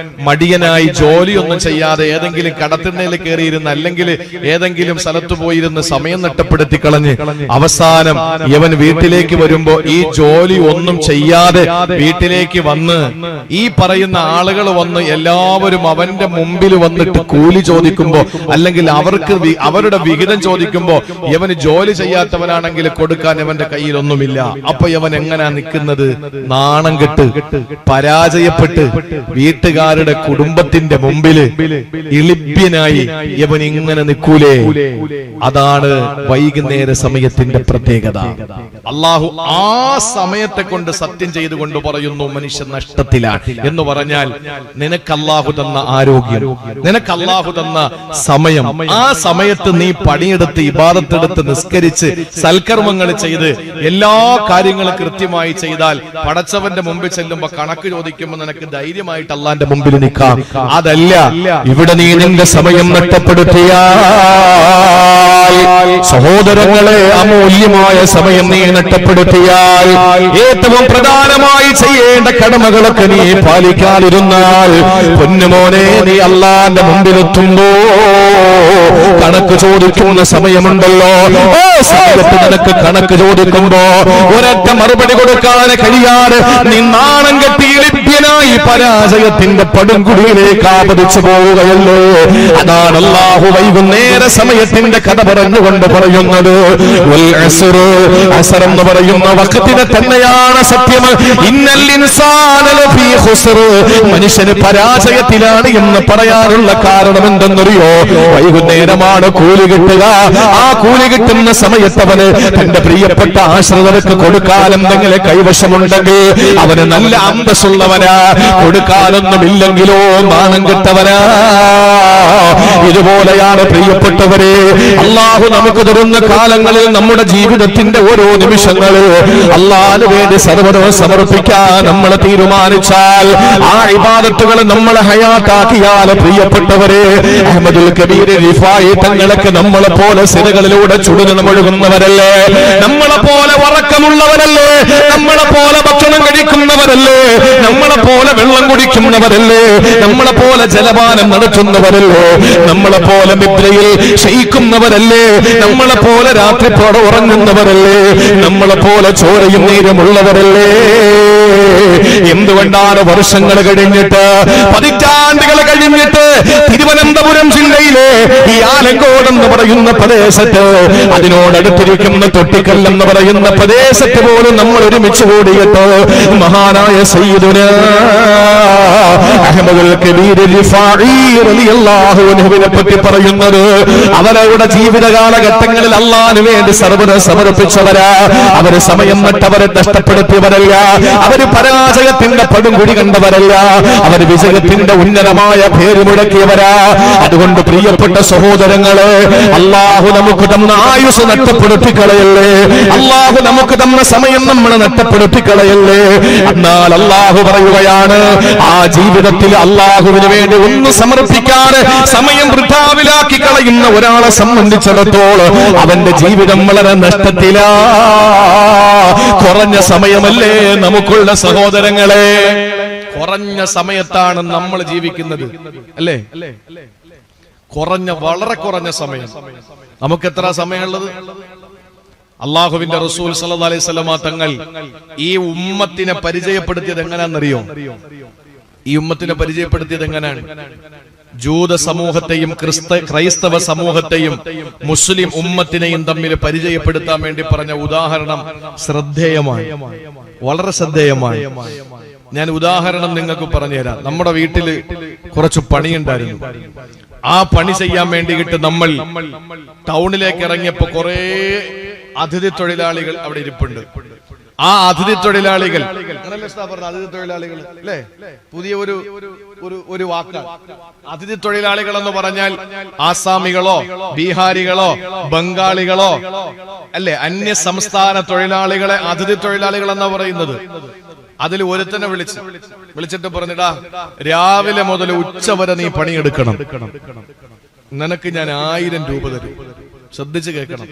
മടിയനായി ജോലിയൊന്നും ചെയ്യാതെ ഏതെങ്കിലും കടത്തിണ്ണയിൽ കയറിയിരുന്ന് അല്ലെങ്കിൽ ഏതെങ്കിലും സ്ഥലത്ത് പോയിരുന്ന് സമയം നഷ്ടപ്പെടുത്തി കളഞ്ഞ് അവസാനം യവൻ വീട്ടിലേക്ക് വരുമ്പോ ഈ ജോലി ഒന്നും ചെയ്യാതെ വീട്ടിലേക്ക് വന്ന് ഈ പറയുന്ന ആളുകൾ വന്ന് എല്ലാവരും അവന്റെ മുമ്പിൽ വന്നിട്ട് കൂലി ചോദിക്കുമ്പോ അല്ലെങ്കിൽ അവരുടെ വിഹിതം ചോദിക്കുമ്പോ യവന് ജോലി ചെയ്യാത്തവനാണെങ്കിൽ കൊടുക്കാൻ യവന്റെ കയ്യിലൊന്നുമില്ല. അപ്പൊ യവൻ എങ്ങനാ നിൽക്കുന്നത്? നാണം കെട്ട് പരാജയപ്പെട്ട് വീട്ടുകാരുടെ കുടുംബത്തിന്റെ മുമ്പില് ഇളിഭ്യനായി യവൻ ഇങ്ങനെ നിൽക്കൂലേ? അതാണ് വൈകുന്നേര സമയത്തിന്റെ പ്രത്യേകത. അള്ളാഹു ആ സമയത്തെ കൊണ്ട് സത്യം ചെയ്തുകൊണ്ട് പറയുന്നു, മനുഷ്യ നഷ്ടത്തിലാണ് എന്ന് പറഞ്ഞാൽ നിനക്ക് അള്ളാഹു തന്ന ആരോഗ്യം, നിനക്ക് അള്ളാഹു തന്ന സമയം, ആ സമയത്ത് നീ പണിയെടുത്ത് ഇബാദത്തെടുത്ത് നിസ്കരിച്ച് സൽക്കർമ്മങ്ങൾ ചെയ്ത് എല്ലാ കാര്യങ്ങളും കൃത്യമായി ചെയ്താൽ പടച്ചവന്റെ മുമ്പിൽ ചെല്ലുമ്പോ കണക്ക് ചോദിക്കുമ്പോ നിനക്ക് ധൈര്യമായിട്ട് അള്ളാന്റെ മുമ്പിൽ നിൽക്കാം. അതല്ല, ഇവിടെ നീ നിന്റെ സമയം നഷ്ടപ്പെടുത്തിയ സഹോദരങ്ങളെ, അമൂല്യമായ സമയം നീ നഷ്ടപ്പെടുത്തിയാൽ, ഏറ്റവും പ്രധാനമായി ചെയ്യേണ്ട കടമകളൊക്കെ നീ പാലിക്കാതിരുന്നാൽ, പൊന്നുമോനെ, നീ അള്ളാന്റെ മുമ്പിലെത്തുമ്പോ കണക്ക് ചോദിക്കുന്ന സമയമുണ്ടല്ലോ. സമയത്ത് നിനക്ക് കണക്ക് ചോദിക്കുമ്പോ ഒരൊറ്റ മറുപടി കൊടുക്കാൻ കഴിയാതെ നീ നാണം കെട്ടി ലഭ്യനായി പരാജയത്തിന്റെ പടുംകുടിയിലേക്ക് ആപതിച്ചു പോവുകയല്ലോ. അതാണ് അല്ലാഹു വൈകുന്നേര സമയത്തിന്റെ കഥ പറഞ്ഞുകൊണ്ട് പറയുന്നത്. അസർ എന്ന് പറയുന്ന വഖത്തിനെ തന്നെയാണ് സത്യം. ഇന്നൽ ഇൻസാന ലഫീ ഖുസ്ർ, മനുഷ്യന് പരാജയത്തിലാണ് എന്ന് പറയാനുള്ള കാരണം എന്തെന്നറിയോ? വൈകുന്നേരമാണ് കൂലി കിട്ടുക. ആ കൂലി കിട്ടുന്ന സമയത്ത് അവന് തന്റെ പ്രിയപ്പെട്ട ആശ്രിതർക്ക് കൊടുക്കാൻ എന്തെങ്കിലും കൈവശമുണ്ടെങ്കിൽ അവന് നല്ല അന്തസ്സുള്ളവനാ. കൊടുക്കാനൊന്നുമില്ലെങ്കിലോ നാണം കെട്ടവനാ. ഇതുപോലെയാണ് പ്രിയപ്പെട്ടവരെ, അള്ളാഹു നമുക്ക് തരുന്ന കാലങ്ങളിൽ നമ്മുടെ ജീവിതത്തിന്റെ ഓരോ നിമിഷങ്ങളിൽ അള്ളാഹുവിന് വേണ്ടി സർവ്വതും സമർപ്പിക്കാൻ നമ്മൾ തീരുമാനിച്ചാൽ, ആ ഇബാദത്തുകൾ നമ്മളെ ഹയാത്താക്കിയാൽ, പ്രിയപ്പെട്ടവരെ, അഹ്മദുൽ കബീർ റിഫായി തങ്ങളൊക്കെ നമ്മളെ പോലെ സിരകളിലൂടെ ചുടുന്നൊഴുകുന്നവരല്ലേ, നമ്മളെ പോലെ ഉറക്കമുള്ളവരല്ലേ, നമ്മളെ പോലെ ഭക്ഷണം കഴിക്കുന്നവരല്ലേ, നമ്മളെ പോലെ വെള്ളം കുടിക്കുന്നവരല്ലേ, നമ്മളെ പോലെ ജലപാനം നടത്തുന്നവരല്ലേ, നമ്മളെ പോലെ നിദ്രയിൽ ശയിക്കുന്നവരല്ലേ, നമ്മളെ പോലെ രാത്രിപ്പോടെ ഉറങ്ങുന്നവരല്ലേ, നമ്മളെ പോലെ ചോരയും നീരുമുള്ളവരല്ലേ. എന്തുകൊണ്ടാണ് വർഷങ്ങൾ കഴിഞ്ഞിട്ട്, പതിറ്റാണ്ടുകൾ കഴിഞ്ഞിട്ട് തിരുവനന്തപുരം ജില്ലയിലെ ഈ ആലങ്കോട് എന്ന് പറയുന്ന പ്രദേശത്ത്, അതിനോടടുത്തിരിക്കുന്ന തൊട്ടിക്കൽ എന്ന് പറയുന്ന പ്രദേശത്ത് പോലും നമ്മൾ ഒരുമിച്ച് കൂടിയിട്ട് മഹാനായ സയ്യിദുനാ അഹ്മദുൽ കബീർ റിഫാഈ റളിയല്ലാഹു അൻഹുവിനെ പറ്റി പറയുന്നത്, അവരുടെ ജീവിത കാലഘട്ടങ്ങളിൽ അല്ലാഹുവിന് വേണ്ടി സർവ്വത സമർപ്പിച്ചവരാ. അവര് സമയം നട്ടവരെ നഷ്ടപ്പെടുത്തിയവരല്ല, അവര് പരാജയത്തിന്റെ പടുംകുടി കണ്ടവരല്ല, അവര് വിജയത്തിന്റെ ഉന്നതമായ പേര് മുടക്കിയവരാ. അതുകൊണ്ട് പ്രിയപ്പെട്ട സഹോദരങ്ങളെ, അള്ളാഹു നമുക്ക് തന്ന ആയുസ് നഷ്ടപ്പെടുത്തി കളയല്ലേ, അള്ളാഹു നമുക്ക് തന്ന സമയം നമ്മൾ നഷ്ടപ്പെടുത്തി കളയല്ലേ. എന്നാൽ അള്ളാഹു പറയുകയാണ്, ആ ജീവിതത്തിൽ അള്ളാഹുവിന് വേണ്ടി ഒന്ന് സമർപ്പിക്കാൻ സമയം വൃഥാവിലാക്കി കളയുന്ന ഒരാളെ സംബന്ധിച്ചിടത്തോളം അവന്റെ ജീവിതം വളരെ നഷ്ടത്തിലാ. കുറഞ്ഞ സമയമല്ലേ നമുക്കുള്ള സഹോദരങ്ങളെ, കുറഞ്ഞ സമയത്താണ് നമ്മൾ ജീവിക്കുന്നത്, അല്ലേ? കുറഞ്ഞ, വളരെ കുറഞ്ഞ സമയം. നമുക്ക് എത്ര സമയമുള്ളത്? അള്ളാഹുവിന്റെ റസൂൽ സല്ലല്ലാഹു അലൈഹി വസല്ലമ തങ്ങൾ ഈ ഉമ്മത്തിനെ പരിചയപ്പെടുത്തിയത് എങ്ങനെയാണെന്നറിയോ? ഈ ഉമ്മത്തിനെ പരിചയപ്പെടുത്തിയത് എങ്ങനെയാണ്? ജൂത സമൂഹത്തെയും ക്രൈസ്തവ സമൂഹത്തെയും മുസ്ലിം ഉമ്മത്തിനെയും തമ്മിൽ പരിചയപ്പെടുത്താൻ വേണ്ടി പറഞ്ഞ ഉദാഹരണം ശ്രദ്ധേയമാണ്, വളരെ ശ്രദ്ധേയമാണ്. ഞാൻ ഉദാഹരണം നിങ്ങൾക്ക് പറഞ്ഞുതരാം. നമ്മുടെ വീട്ടില് കുറച്ച് പണിയുണ്ടായിരുന്നു. ആ പണി ചെയ്യാൻ വേണ്ടിയിട്ട് നമ്മൾ ടൗണിലേക്ക് ഇറങ്ങിയപ്പോ കുറെ അതിഥി തൊഴിലാളികൾ അവിടെ ഇരിപ്പുണ്ട്. ആ അതിഥി തൊഴിലാളികൾ, അതിഥി തൊഴിലാളികൾ അല്ലേ, പുതിയ ഒരു വാക്ക്. അതിഥി തൊഴിലാളികൾ എന്ന് പറഞ്ഞാൽ ആസാമികളോ ബീഹാരികളോ ബംഗാളികളോ അല്ലെ, അന്യ സംസ്ഥാന തൊഴിലാളികളെ അതിഥി തൊഴിലാളികൾ എന്നാ പറയുന്നത്. അതിൽ ഒരുത്തനെ വിളിച്ചിട്ട് പറഞ്ഞിടാ, രാവിലെ മുതൽ ഉച്ച വരെ നീ പണിയെടുക്കണം, നിനക്ക് ഞാൻ 1000 രൂപ തരും. ശ്രദ്ധിച്ച് കേൾക്കണം,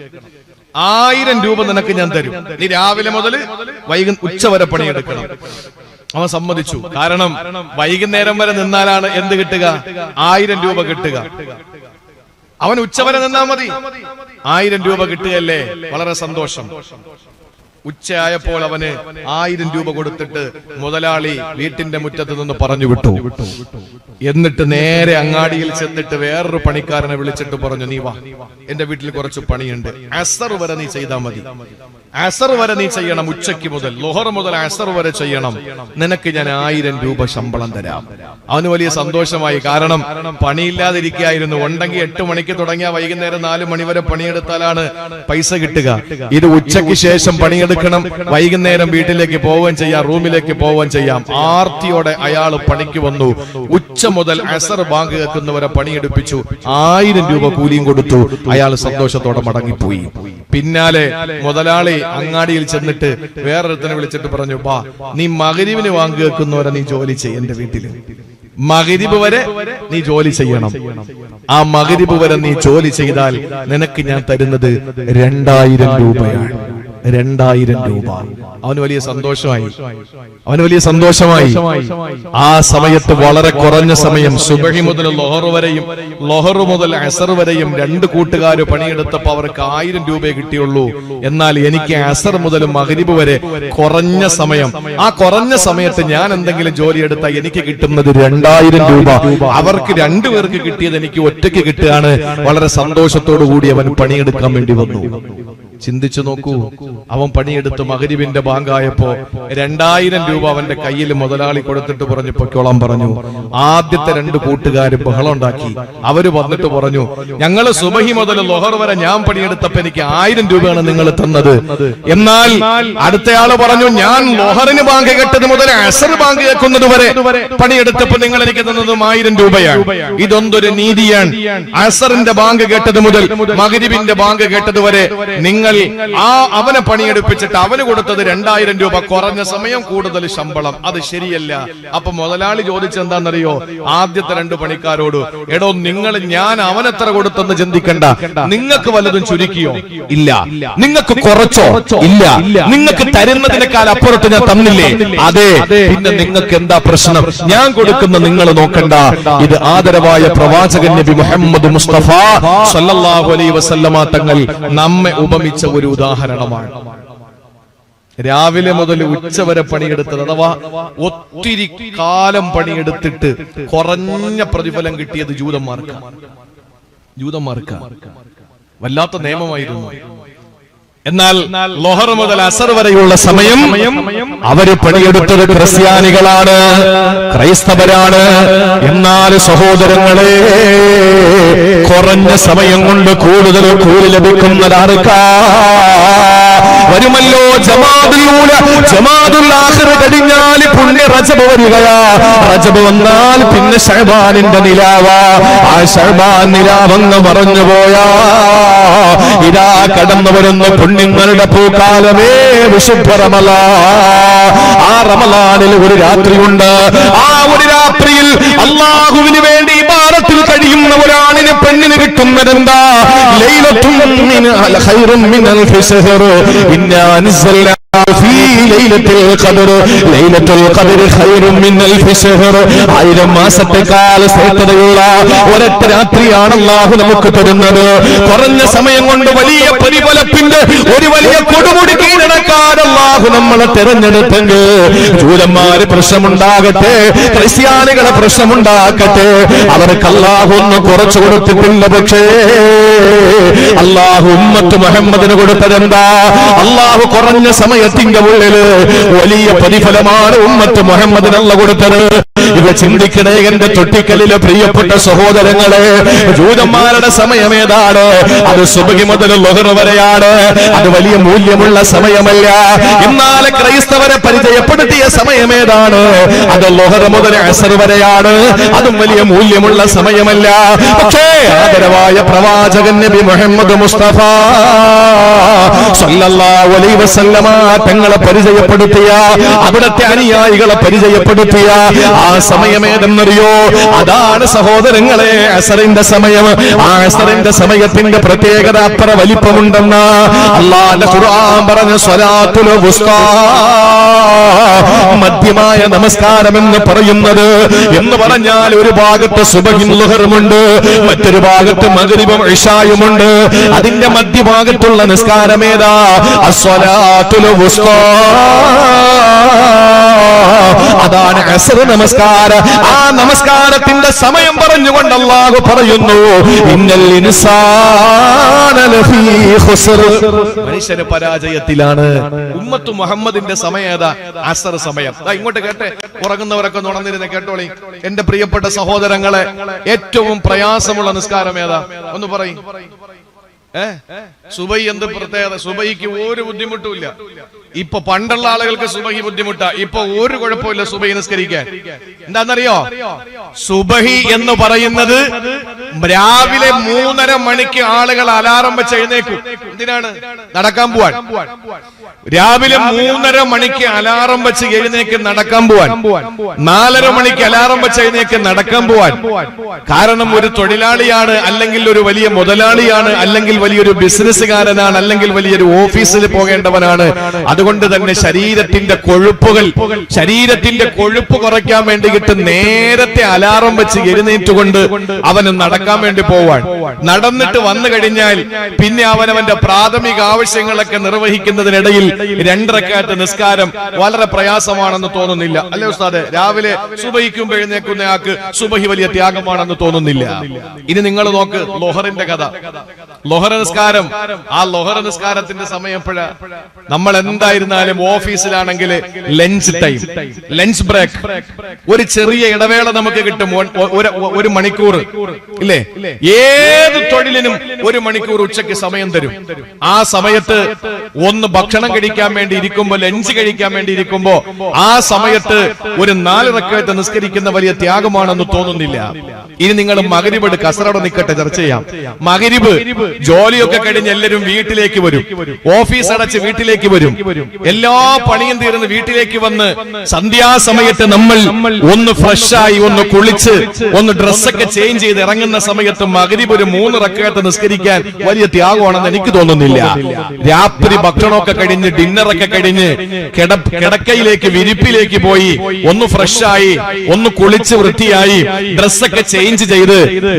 1000 രൂപ നിനക്ക് ഞാൻ തരും, നീ രാവിലെ മുതൽ ഉച്ച വരെ പണിയെടുക്കണം. അവൻ സമ്മതിച്ചു. കാരണം വൈകുന്നേരം വരെ നിന്നാലാണ് എന്ത് കിട്ടുക? 1000 രൂപ കിട്ടുക. അവൻ ഉച്ചവരെ നിന്നാ മതി, 1000 രൂപ കിട്ടുകയല്ലേ, വളരെ സന്തോഷം. ഉച്ചയായപ്പോൾ അവന് 1000 രൂപ കൊടുത്തിട്ട് മുതലാളി വീട്ടിന്റെ മുറ്റത്ത് നിന്ന് പറഞ്ഞു വിട്ടു. എന്നിട്ട് നേരെ അങ്ങാടിയിൽ ചെന്നിട്ട് വേറൊരു പണിക്കാരനെ വിളിച്ചിട്ട് പറഞ്ഞു, നീ വാ, എന്റെ വീട്ടിൽ കുറച്ച് പണിയുണ്ട്, അസർ വരെ നീ ചെയ്താൽ മതി, അസർ വരെ നീ ചെയ്യണം, ഉച്ചയ്ക്ക് മുതൽ ലുഹർ മുതൽ അസർ വരെ ചെയ്യണം, നിനക്ക് ഞാൻ 1000 രൂപ ശമ്പളം തരാം. അവന് വലിയ സന്തോഷമായി. കാരണം പണിയില്ലാതിരിക്കായിരുന്നു. ഉണ്ടെങ്കിൽ 8 മണിക്ക് തുടങ്ങിയ വൈകുന്നേരം 4 മണി വരെ പണിയെടുത്താലാണ് പൈസ കിട്ടുക. ഇത് ഉച്ചയ്ക്ക് ശേഷം പണിയെടുക്കണം, വൈകുന്നേരം വീട്ടിലേക്ക് പോവുകയും ചെയ്യാം, റൂമിലേക്ക് പോവുകയും ചെയ്യാം. ആർത്തിയോടെ അയാൾ പണിക്ക് വന്നു. ഉച്ച മുതൽ അസർ ബാങ്ക് കേൾക്കുന്നവരെ പണിയെടുപ്പിച്ചു. 1000 രൂപ കൂലിയും കൊടുത്തു. അയാൾ സന്തോഷത്തോടെ മടങ്ങിപ്പോയി. പിന്നാലെ മുതലാളി അങ്ങാടിയിൽ ചെന്നിട്ട് വേറൊരുത്തനെ വിളിച്ചിട്ട് പറഞ്ഞു, ബാ, നീ മഗ്‌രിബിന് ബാങ്ക് കേൾക്കുന്നവരെ നീ ജോലി ചെയ്യ എന്റെ വീട്ടില്. മഗ്രിബ് വരെ നീ ജോലി ചെയ്യണം. ആ മഗ്രിബ് വരെ നീ ജോലി ചെയ്താൽ നിനക്ക് ഞാൻ തരുന്നത് 2000 രൂപയാണ്. 2000 രൂപ. അവന് വലിയ സന്തോഷമായി. ആ സമയത്ത് വളരെ കുറഞ്ഞ സമയം, സുബഹി മുതൽ ലൊഹർ വരെയും ലൊഹർ മുതൽ അസർ വരെയും 2 കൂട്ടുകാര് പണിയെടുത്തപ്പോൾ അവർക്ക് 1000 രൂപയെ കിട്ടിയുള്ളൂ. എന്നാൽ എനിക്ക് അസർ മുതൽ മഗ്രിബ് വരെ കുറഞ്ഞ സമയം, ആ കുറഞ്ഞ സമയത്ത് ഞാൻ എന്തെങ്കിലും ജോലി എടുത്താൽ എനിക്ക് കിട്ടുന്നത് 2000 രൂപ. അവർക്ക് 2 പേർക്ക് കിട്ടിയത് എനിക്ക് ഒറ്റയ്ക്ക് കിട്ടുകയാണ്. വളരെ സന്തോഷത്തോടു കൂടി അവൻ പണിയെടുക്കാൻ വേണ്ടി വന്നു. ചിന്തിച്ചു നോക്കൂ, അവൻ പണിയെടുത്ത് മഗ്രിബിന്റെ ബാങ്കായപ്പോ 2000 രൂപ അവന്റെ കയ്യിൽ മുതലാളി കൊടുത്തിട്ട് പറഞ്ഞു പൊക്കോളാൻ പറഞ്ഞു. ആദ്യത്തെ 2 കൂട്ടുകാര് ബഹളം ഉണ്ടാക്കി. അവര് വന്നിട്ട് പറഞ്ഞു, ഞങ്ങള് സുബഹി മുതൽ ലൊഹർ വരെ ഞാൻ പണിയെടുത്തപ്പോ എനിക്ക് 1000 രൂപയാണ് നിങ്ങൾ തന്നത്. എന്നാൽ അടുത്തയാള് പറഞ്ഞു, ഞാൻ ലൊഹറിന് ബാങ്ക് കേട്ടത് മുതൽ അസർ ബാങ്ക് കേൾക്കുന്നത് വരെ പണിയെടുത്തപ്പോ നിങ്ങൾ എനിക്ക് തന്നത് 1000 രൂപയാണ്. ഇതൊന്നൊരു നീതിയാണ്. അസറിന്റെ ബാങ്ക് കേട്ടത് മുതൽ മഗ്രിബിന്റെ ബാങ്ക് കേട്ടത് വരെ നിങ്ങൾ അവനെ പണിയെടുപ്പിച്ചിട്ട് അവന് കൊടുത്തത് 2000 രൂപ, കുറഞ്ഞ സമയം കൂടുതൽ ശമ്പളം. അത് ശരിയല്ല. അപ്പൊ മുതലാളി ചോദിച്ചെന്താണെന്നറിയോ? ആദ്യത്തെ 2 പണിക്കാരോട്, എടോ നിങ്ങൾ ഞാൻ അവനെത്ര കൊടുത്തെന്ന് ചിന്തിക്കണ്ട. നിങ്ങൾക്ക് വല്ലതും ചുരുക്കിയോ? ഇല്ല. നിങ്ങൾക്ക് കുറച്ചോ? ഇല്ല. നിങ്ങൾക്ക് തരുന്നതിനേക്കാൾ അപ്പുറത്ത് ഞാൻ തന്നില്ലേ? അതെ. പിന്നെ നിങ്ങൾക്ക് എന്താ പ്രശ്നം? ഞാൻ കൊടുക്കുന്ന നിങ്ങൾ നോക്കണ്ട. ഇത് ആദരവായ പ്രവാചകൻ നബി മുഹമ്മദ് മുസ്തഫ സല്ലല്ലാഹു അലൈഹി വസല്ലമ തങ്ങൾ നമ്മെ ഉപമിച്ച ഒരു ഉദാഹരണമാണ്. രാവിലെ മുതൽ ഉച്ചവരെ പണിയെടുത്തത്, അഥവാ ഒത്തിരി കാലം പണിയെടുത്തിട്ട് കുറഞ്ഞ പ്രതിഫലം കിട്ടിയത് ജൂതന്മാർക്ക്. വല്ലാത്ത നിയമമായിരുന്നു. എന്നാൽ ലൊഹർ മുതൽ അസർ വരെയുള്ള സമയം അവര് പണിയെടുത്തത് ക്രിസ്ത്യാനികളാണ്, ക്രൈസ്തവരാണ്. എന്നാൽ സഹോദരങ്ങളെ, കുറഞ്ഞ സമയം കൊണ്ട് കൂടുതൽ കൂലി ലഭിക്കുന്നതാർക്കാ? വരുമല്ലോ ജമാഅത്തുൽ ആഖിർ കഴിഞ്ഞാൽ പുണ്യ റജബ് വരികയാ. റജബ് വന്നാൽ പിന്നെ ശഅബാനിന്റെ നിലാവാ. ആ ശഅബാൻ നിലാവെന്ന് പറഞ്ഞു പോയാ ഇതാ കടന്നു വരുന്ന പുണ്യങ്ങളുടെ പൂക്കാലമേ വിശുദ്ധ റമളാൻ. ആ റമളാനിൽ ഒരു രാത്രിയുണ്ട്. ആ ഒരു രാത്രിയിൽ അല്ലാഹുവിന് വേണ്ടി ഇബാദത്തിൽ കഴിയുന്ന ഒരാണിന് പെണ്ണിന് കിട്ടുന്നതെന്താ? ലൈലത്തുൻ മിനൽ ഖൈറും മിനൽ ഫിസ്ഹർ ഇന്നാ അൻസൽനാ ഫീ ലൈലത്തുൽ ഖദർ. ലൈലത്തുൽ ഖദർ ഖൈറും മിനൽ ഫിസ്ഹർ. 1000 മാസത്തേക്കാൾ ശ്രേഷ്ഠതയുള്ള ഒരൊറ്റ രാത്രിയാണ് അല്ലാഹു നമുക്ക് തരുന്നത്. കുറഞ്ഞ സമയം കൊണ്ട് വലിയ പ്രതിഫലത്തിന്റെ ഒരു വലിയ കൊടുമുടി കീഴടക്കാൻ അല്ലാഹു നമ്മളെ തിരഞ്ഞെടുത്തെങ്കിൽ ജൂതന്മാര് പ്രശ്നമുണ്ടാകട്ടെ, ക്രിസ്ത്യാനികളെ പ്രശ്നമുണ്ടാക്കട്ടെ, അവർക്ക് അല്ലാഹു ഒന്ന് കുറച്ചു കൊടുത്തിട്ടില്ല. പക്ഷേ അല്ലാഹു ഉമ്മത്ത് മുഹമ്മദിന് കൊടുത്തതെന്താ? അല്ലാഹു കുറഞ്ഞ സമയത്തിന്റെ ഉള്ളില് വലിയ പ്രതിഫലമാണ് ഉമ്മത്ത് മുഹമ്മദിനുള്ള കൊടുത്തത്. ഇത് ചിന്തിക്കണേ എന്റെ തൊട്ടിക്കലിലെ പ്രിയപ്പെട്ട സഹോദരങ്ങളെ. ജൂതന്മാരുടെ സമയം ഏതാണ്? അത് സുബഹി മുതൽ ലൊഹർ വരെയാണ്. അത് വലിയ മൂല്യമുള്ള സമയമല്ല. എന്നാൽ ക്രൈസ്തവരെ പരിചയപ്പെടുത്തിയ സമയം ഏതാണ്? അത് ലൊഹർ മുതൽ അസർ വരെയാണ്. അതും വലിയ മൂല്യമുള്ള സമയമല്ല. പക്ഷേ ആദരവായ പ്രവാചകൻ നബി മുഹമ്മദ് മുസ്തഫ സല്ലല്ലാഹു അലൈഹി വസല്ലമ തങ്ങളെ പരിചയപ്പെടുത്തിയ, അവിടുത്തെ അനുയായികളെ പരിചയപ്പെടുത്തിയ ആ സമയമേതെന്നറിയോ? അതാണ് സഹോദരങ്ങളെ അസറിന്റെ സമയം. ആ അസറിന്റെ സമയത്തിന്റെ പ്രത്യേകത അത്ര വലിപ്പമുണ്ടെന്ന് അല്ലാഹുവിന്റെ ഖുർആൻ പറഞ്ഞു. സ്വലാത്തുൽ വുസ്താ, മധ്യമായ നമസ്കാരം എന്ന് പറയുന്നത് എന്ന് പറഞ്ഞാൽ ഒരു ഭാഗത്ത് സുബഹിൻ ളുഹറുമുണ്ട്, മറ്റൊരു ഭാഗത്ത് മഗ്രിബും ഇശായുമുണ്ട്. അതിന്റെ മധ്യഭാഗത്തുള്ള നിസ്കാരമേതാ? അസ്സലാത്തുൽ വുസ്താ. അതാണ് അസ്ർ നമസ്കാരം. ആ നമസ്കാരത്തിന്റെ സമയം പറഞ്ഞുകൊണ്ട് അല്ലാഹു പറയുന്നു, ഇന്നൽ ഇൻസാന ലഫീ ഖുസ്ർ. മനുഷ്യന് പരാജയത്തിലാണ്. ഉമ്മത്ത് മുഹമ്മദിന്റെ സമയം ഏതാ? അസ്ർ സമയം. ഇങ്ങോട്ട് കേട്ടെ, ഉറങ്ങുന്നവരൊക്കെ ഉണർന്നിരുന്ന് കേട്ടോളി. എന്റെ പ്രിയപ്പെട്ട സഹോദരങ്ങളെ, ഏറ്റവും പ്രയാസമുള്ള നിസ്കാരം ഏതാ? ഒന്ന് പറയും. സുബഹി എന്ത് പ്രത്യേകത? സുബഹിക്ക് ഒരു ബുദ്ധിമുട്ടുമില്ല. ഇപ്പൊ പണ്ടുള്ള ആളുകൾക്ക് സുബഹി ബുദ്ധിമുട്ടാ, ഇപ്പൊ ഒരു കുഴപ്പമില്ല സുബഹി നിസ്കരിക്കാൻ. എന്താണെന്നറിയോ? സുബഹി എന്ന് പറയുന്നത് രാവിലെ 3:30 മണിക്ക് ആളുകൾ അലാറം വെച്ച് എഴുന്നേക്കും. എന്തിനാണ്? നടക്കാൻ പോവാൻ. രാവിലെ 3:30 മണിക്ക് അലാറം വെച്ച് എഴുന്നേക്ക് നടക്കാൻ പോവാൻ. 4:30 മണിക്ക് അലാറം വെച്ച് എഴുന്നേക്ക് നടക്കാൻ പോവാൻ. കാരണം ഒരു തൊഴിലാളിയാണ്, അല്ലെങ്കിൽ ഒരു വലിയ മുതലാളിയാണ്, അല്ലെങ്കിൽ വലിയൊരു ബിസിനസ്സുകാരനാണ്, അല്ലെങ്കിൽ വലിയൊരു ഓഫീസിൽ പോകേണ്ടവനാണ്. അതുകൊണ്ട് തന്നെ ശരീരത്തിന്റെ കൊഴുപ്പ് കുറയ്ക്കാൻ വേണ്ടിയിട്ട് നേരത്തെ അലാറം വെച്ച് എഴുന്നേറ്റുകൊണ്ട് അവന് നടക്കാൻ വേണ്ടി പോവാൻ. നടന്നിട്ട് വന്നു കഴിഞ്ഞാൽ പിന്നെ അവനവന്റെ പ്രാഥമിക ആവശ്യങ്ങളൊക്കെ നിർവഹിക്കുന്നതിനിടയിൽ 2 റക്അത്ത് നിസ്കാരം വളരെ പ്രയാസമാണെന്ന് തോന്നുന്നില്ല, അല്ലേ ഉസ്താദ്? രാവിലെ സുബഹിക്കുമ്പോൾ എഴുന്നേക്കുന്ന ആൾക്ക് സുബഹി വലിയ ത്യാഗമാണെന്ന് തോന്നുന്നില്ല. ഇനി നിങ്ങൾ നോക്ക് ലോഹറിന്റെ കഥ. ലോഹർ നിസ്കാരം, ആ ലോഹർ നിസ്കാരത്തിന്റെ സമയം എപ്പോഴാ? നമ്മൾ എന്തായിരുന്നാലും ഓഫീസിലാണെങ്കിൽ ലഞ്ച് ടൈം, ലഞ്ച് ബ്രേക്ക്, ഒരു ചെറിയ ഇടവേള നമുക്ക് കിട്ടും. 1 മണിക്കൂർ ഇല്ലേ? ഏത് തൊഴിലിനും 1 മണിക്കൂർ ഉച്ചയ്ക്ക് സമയം തരും. ആ സമയത്ത് ഒന്ന് ഭക്ഷണം കഴിക്കാൻ വേണ്ടി ഇരിക്കുമ്പോ, ലഞ്ച് കഴിക്കാൻ വേണ്ടി ഇരിക്കുമ്പോ ആ സമയത്ത് ഒരു 4 റക്അത്ത് നിസ്കരിക്കുന്ന വലിയ ത്യാഗമാണെന്ന് തോന്നുന്നില്ല. ഇനി നിങ്ങൾ മഗ്രിബ് എടുക്കുക, അസ്റോടെ നിൽക്കട്ടെ, ചർച്ച ചെയ്യാം. മഗ്രിബ് ജോലിയൊക്കെ കഴിഞ്ഞ് എല്ലാവരും വീട്ടിലേക്ക് വരും, ഓഫീസ് അടച്ച് വീട്ടിലേക്ക് വരും, എല്ലാ പണിയും തീർന്ന് വീട്ടിലേക്ക് വന്ന് സന്ധ്യാസമയത്ത് നമ്മൾ ഒന്ന് ഫ്രഷായി, ഒന്ന് കുളിച്ച്, ഒന്ന് ഡ്രസ്സൊക്കെ ചേഞ്ച് ചെയ്ത് ഇറങ്ങുന്ന സമയത്ത് മഗ്രിബ് ഒരു 3 റക്അത്ത് നിസ്കരിക്കാൻ വലിയ ത്യാഗമാണെന്ന് എനിക്ക് തോന്നുന്നില്ല. രാത്രി ഭക്ഷണമൊക്കെ കഴിഞ്ഞ്, ഡിന്നറൊക്കെ കഴിഞ്ഞ് കിടക്കയിലേക്ക്, വിരിപ്പിലേക്ക് പോയി ഒന്ന് ഫ്രഷായി, ഒന്ന് കുളിച്ച് വൃത്തിയായി, ഡ്രസ്സൊക്കെ ചേഞ്ച് ചെയ്ത്,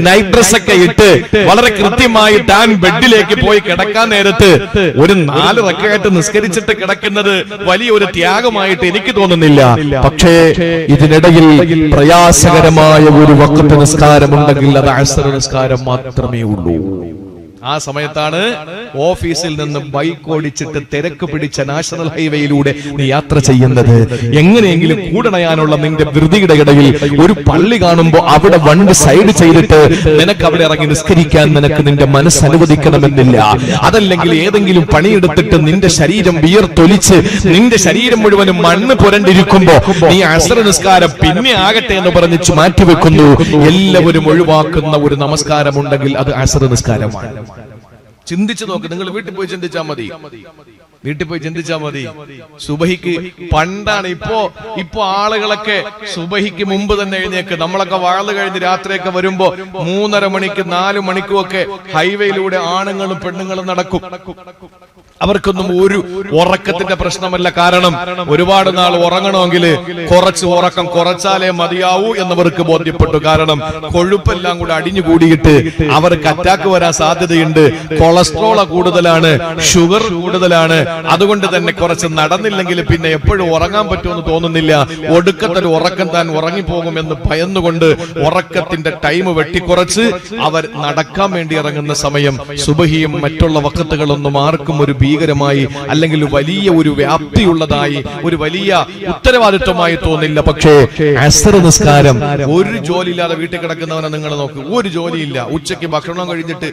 നൈറ്റ് ഡ്രസ്സൊക്കെ ഇട്ട് വളരെ കൃത്യമായി താൻ ബെഡിലേക്ക് പോയി കിടക്കാൻ നേരത്ത് ഒരു 4 റക്അത്ത് നിസ്കരിച്ചിട്ട് കിടക്കുന്നത് വലിയൊരു ത്യാഗമായിട്ട് എനിക്ക് തോന്നുന്നില്ല. പക്ഷേ ഇതിനിടയിൽ പ്രയാസകരമായ ഒരു വഖ്ത് നിസ്കാരമുണ്ടെങ്കിൽ അത് അസ്ർ നിസ്കാരം മാത്രമേ ഉള്ളൂ. ആ സമയത്താണ് ഓഫീസിൽ നിന്ന് ബൈക്ക് ഓടിച്ചിട്ട് തിരക്ക് പിടിച്ച നാഷണൽ ഹൈവേയിലൂടെ നീ യാത്ര ചെയ്യുന്നത്. എങ്ങനെയെങ്കിലും കൂടണയാനുള്ള നിന്റെ ധൃതിയുടെ ഇടയിൽ ഒരു പള്ളി കാണുമ്പോ അവിടെ വണ്ടി സൈഡ് ചെയ്തിട്ട് നിനക്ക് അവിടെ ഇറങ്ങി നിസ്കരിക്കാൻ നിനക്ക് നിന്റെ മനസ്സ് അനുവദിക്കണമെന്നില്ല. അതല്ലെങ്കിൽ ഏതെങ്കിലും പണിയെടുത്തിട്ട് നിന്റെ ശരീരം വിയർത്തൊലിച്ച് നിന്റെ ശരീരം മുഴുവനും മണ്ണ് പുരണ്ടിരിക്കുമ്പോ നീ അസ്ർ നിസ്കാരം പിന്നെ ആകട്ടെ എന്ന് പറഞ്ഞിച്ച് മാറ്റിവെക്കുന്നു. എല്ലാവരും ഒഴിവാക്കുന്ന ഒരു നമസ്കാരമുണ്ടെങ്കിൽ അത് അസ്ർ നിസ്കാരമാണ്. ചിന്തിച്ചു നോക്ക്, നിങ്ങൾ വീട്ടിൽ പോയി ചിന്തിച്ചാൽ മതി. സുബഹിക്ക് പണ്ടാണ്, ഇപ്പോ ആളുകളൊക്കെ സുബഹിക്ക് മുമ്പ് തന്നെ എഴുന്നേക്ക്. നമ്മളൊക്കെ വാഴ കഴിഞ്ഞ് രാത്രിയൊക്കെ വരുമ്പോ 3:30 മണിക്ക് 4 മണിക്കുമൊക്കെ ഹൈവേയിലൂടെ ആണുങ്ങളും പെണ്ണുങ്ങളും നടക്കും. അവർക്കൊന്നും ഒരു ഉറക്കത്തിന്റെ പ്രശ്നമല്ല. കാരണം ഒരുപാട് നാൾ ഉറങ്ങണമെങ്കിൽ കുറച്ച് ഉറക്കം കുറച്ചാലേ മതിയാവൂ എന്നവർക്ക് ബോധ്യപ്പെട്ടു. കാരണം കൊഴുപ്പെല്ലാം കൂടെ അടിഞ്ഞുകൂടിയിട്ട് അവർക്ക് അറ്റാക്ക് വരാൻ സാധ്യതയുണ്ട്. കൊളസ്ട്രോൾ കൂടുതലാണ്, ഷുഗർ കൂടുതലാണ്. അതുകൊണ്ട് തന്നെ കുറച്ച് നടന്നില്ലെങ്കിൽ പിന്നെ എപ്പോഴും ഉറങ്ങാൻ പറ്റുമെന്ന് തോന്നുന്നില്ല. ഒടുക്കത്തൊരു ഉറക്കം താൻ ഉറങ്ങിപ്പോകുമെന്ന് ഭയന്നുകൊണ്ട് ഉറക്കത്തിന്റെ ടൈം വെട്ടിക്കുറച്ച് അവർ നടക്കാൻ വേണ്ടി ഇറങ്ങുന്ന സമയം സുബഹിയും മറ്റുള്ള വഖ്തുകളൊന്നും ആർക്കും ഒരു ഭീകരമായി അല്ലെങ്കിൽ വലിയ ഒരു വ്യാപ്തിയുള്ളതായി, ഒരു വലിയ ഉത്തരവാദിത്വമായി തോന്നില്ല. പക്ഷേ അസ്ർ നിസ്കാരം, ഒരു ജോലിയില്ലാതെ വീട്ടിൽ കിടക്കുന്നവനെ നിങ്ങൾ നോക്ക്, ഒരു ജോലിയില്ല. ഉച്ചയ്ക്ക് ഭക്ഷണം കഴിഞ്ഞിട്ട്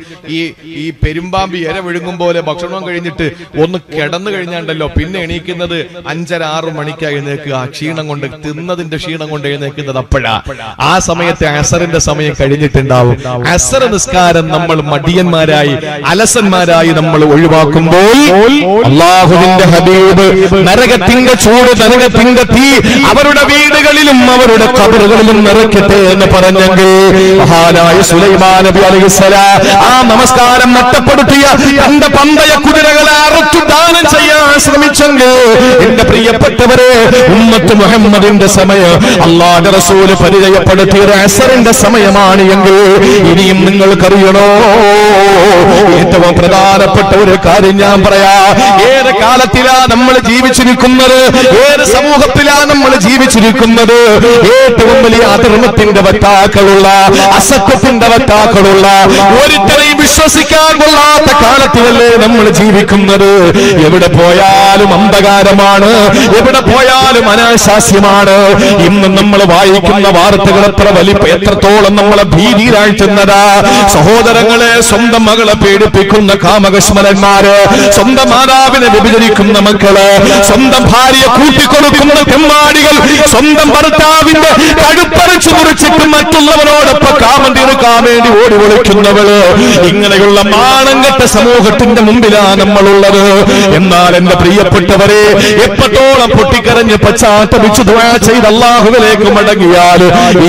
ഈ പെരുമ്പാമ്പി ഇര വിഴുങ്ങും പോലെ ഭക്ഷണം കഴിഞ്ഞിട്ട് ഒന്ന് കിടന്നു കഴിഞ്ഞാണ്ടല്ലോ പിന്നെ എണീക്കുന്നത് 5:30-6 മണിക്കായി എഴുന്നേക്കുക. ക്ഷീണം കൊണ്ട്, തിന്നതിന്റെ ക്ഷീണം കൊണ്ട് എഴുന്നേക്കുന്നത് അപ്പോഴാ. ആ സമയത്തെ അസറിന്റെ സമയം കഴിഞ്ഞിട്ടുണ്ടാവും. അസ്ർ നിസ്കാരം നമ്മൾ മടിയന്മാരായി, അലസന്മാരായി നമ്മൾ ഒഴിവാക്കുമ്പോൾ അല്ലാഹുവിന്റെ ഹബീബ് നരകത്തിന്റെ ചൂട്, നരകത്തിന്റെ തീ അവരുടെ വീടുകളിലും അവരുടെ ഖബറുകളിലും നിറയ്ക്കട്ടെ എന്ന് പറഞ്ഞെങ്കിൽ മഹാനായ സുലൈമാൻ നബി അലൈഹിസ്സലാം ആ നമസ്കാരം നഷ്ടപ്പെടുത്തിയ തന്റെ പന്തയ കുതിരകളെ അറുത്തു ദാനം ചെയ്യാൻ ശ്രമിച്ചെങ്കിൽ എന്റെ പ്രിയപ്പെട്ടവരെ, ഉമ്മത്ത് മുഹമ്മദിന്റെ സമയം അല്ലാഹുവിന്റെ റസൂൽ പരിചയപ്പെടുത്തിയ അസ്റിന്റെ സമയമാണ് എങ്കിൽ ഇനിയും നിങ്ങൾക്കറിയണോ, ഏറ്റവും പ്രധാനപ്പെട്ട ഒരു കാര്യം ഞാൻ പറയാ, ഏത് കാലത്തിലാ നമ്മൾ ജീവിച്ചിരിക്കുന്നത്, ഏത് സമൂഹത്തിലാ നമ്മൾ ജീവിച്ചിരിക്കുന്നത്? ഏറ്റവും വലിയ അധർമ്മത്തിന്റെ വക്താക്കളുള്ള, അസത്യത്തിന്റെ വക്താക്കളുള്ള, ഒരുത്തരെയും വിശ്വസിക്കാൻ കൊള്ളാത്ത കാലത്തിലല്ലേ നമ്മൾ ജീവിക്കുന്നത്? എവിടെ പോയാലും അന്ധകാരമാണ്, എവിടെ പോയാലും അനാശാസ്യമാണ്. ഇന്ന് നമ്മൾ വായിക്കുന്ന വാർത്തകൾ എത്രത്തോളം നമ്മളെ ഭീതിയിലാഴ്ത്തുന്നതാ. സഹോദരങ്ങളെ, സ്വന്തം മകളെ പീഡിപ്പിക്കുന്ന കാമകശ്മരന്മാര്, സ്വന്തം മാതാവിനെ വ്യഭിചരിക്കുന്ന മക്കള്, സ്വന്തം ഭാര്യയെ കൂട്ടിക്കൊടുക്കുന്ന തെമ്മാടികൾ, സ്വന്തം ഭർത്താവിന്റെ കഴുപ്പറിച്ചു മുറിച്ചിട്ട് മറ്റുള്ളവരോടൊപ്പം കാമം തീർക്കാൻ വേണ്ടി ഓടി ഒളിക്കുന്നവള്, ഇങ്ങനെയുള്ള മാനംകെട്ട സമൂഹത്തിന്റെ മുമ്പിലാണ് നമ്മളുള്ളത്. എന്നാൽ എന്റെ പ്രിയപ്പെട്ടവരെ, എപ്പോഴോളം പൊട്ടിക്കരഞ്ഞ് പശ്ചാത്തപിച്ച് ദുആ ചെയ്ത് അല്ലാഹുവിലേക്ക് മടങ്ങിയാൽ ഈ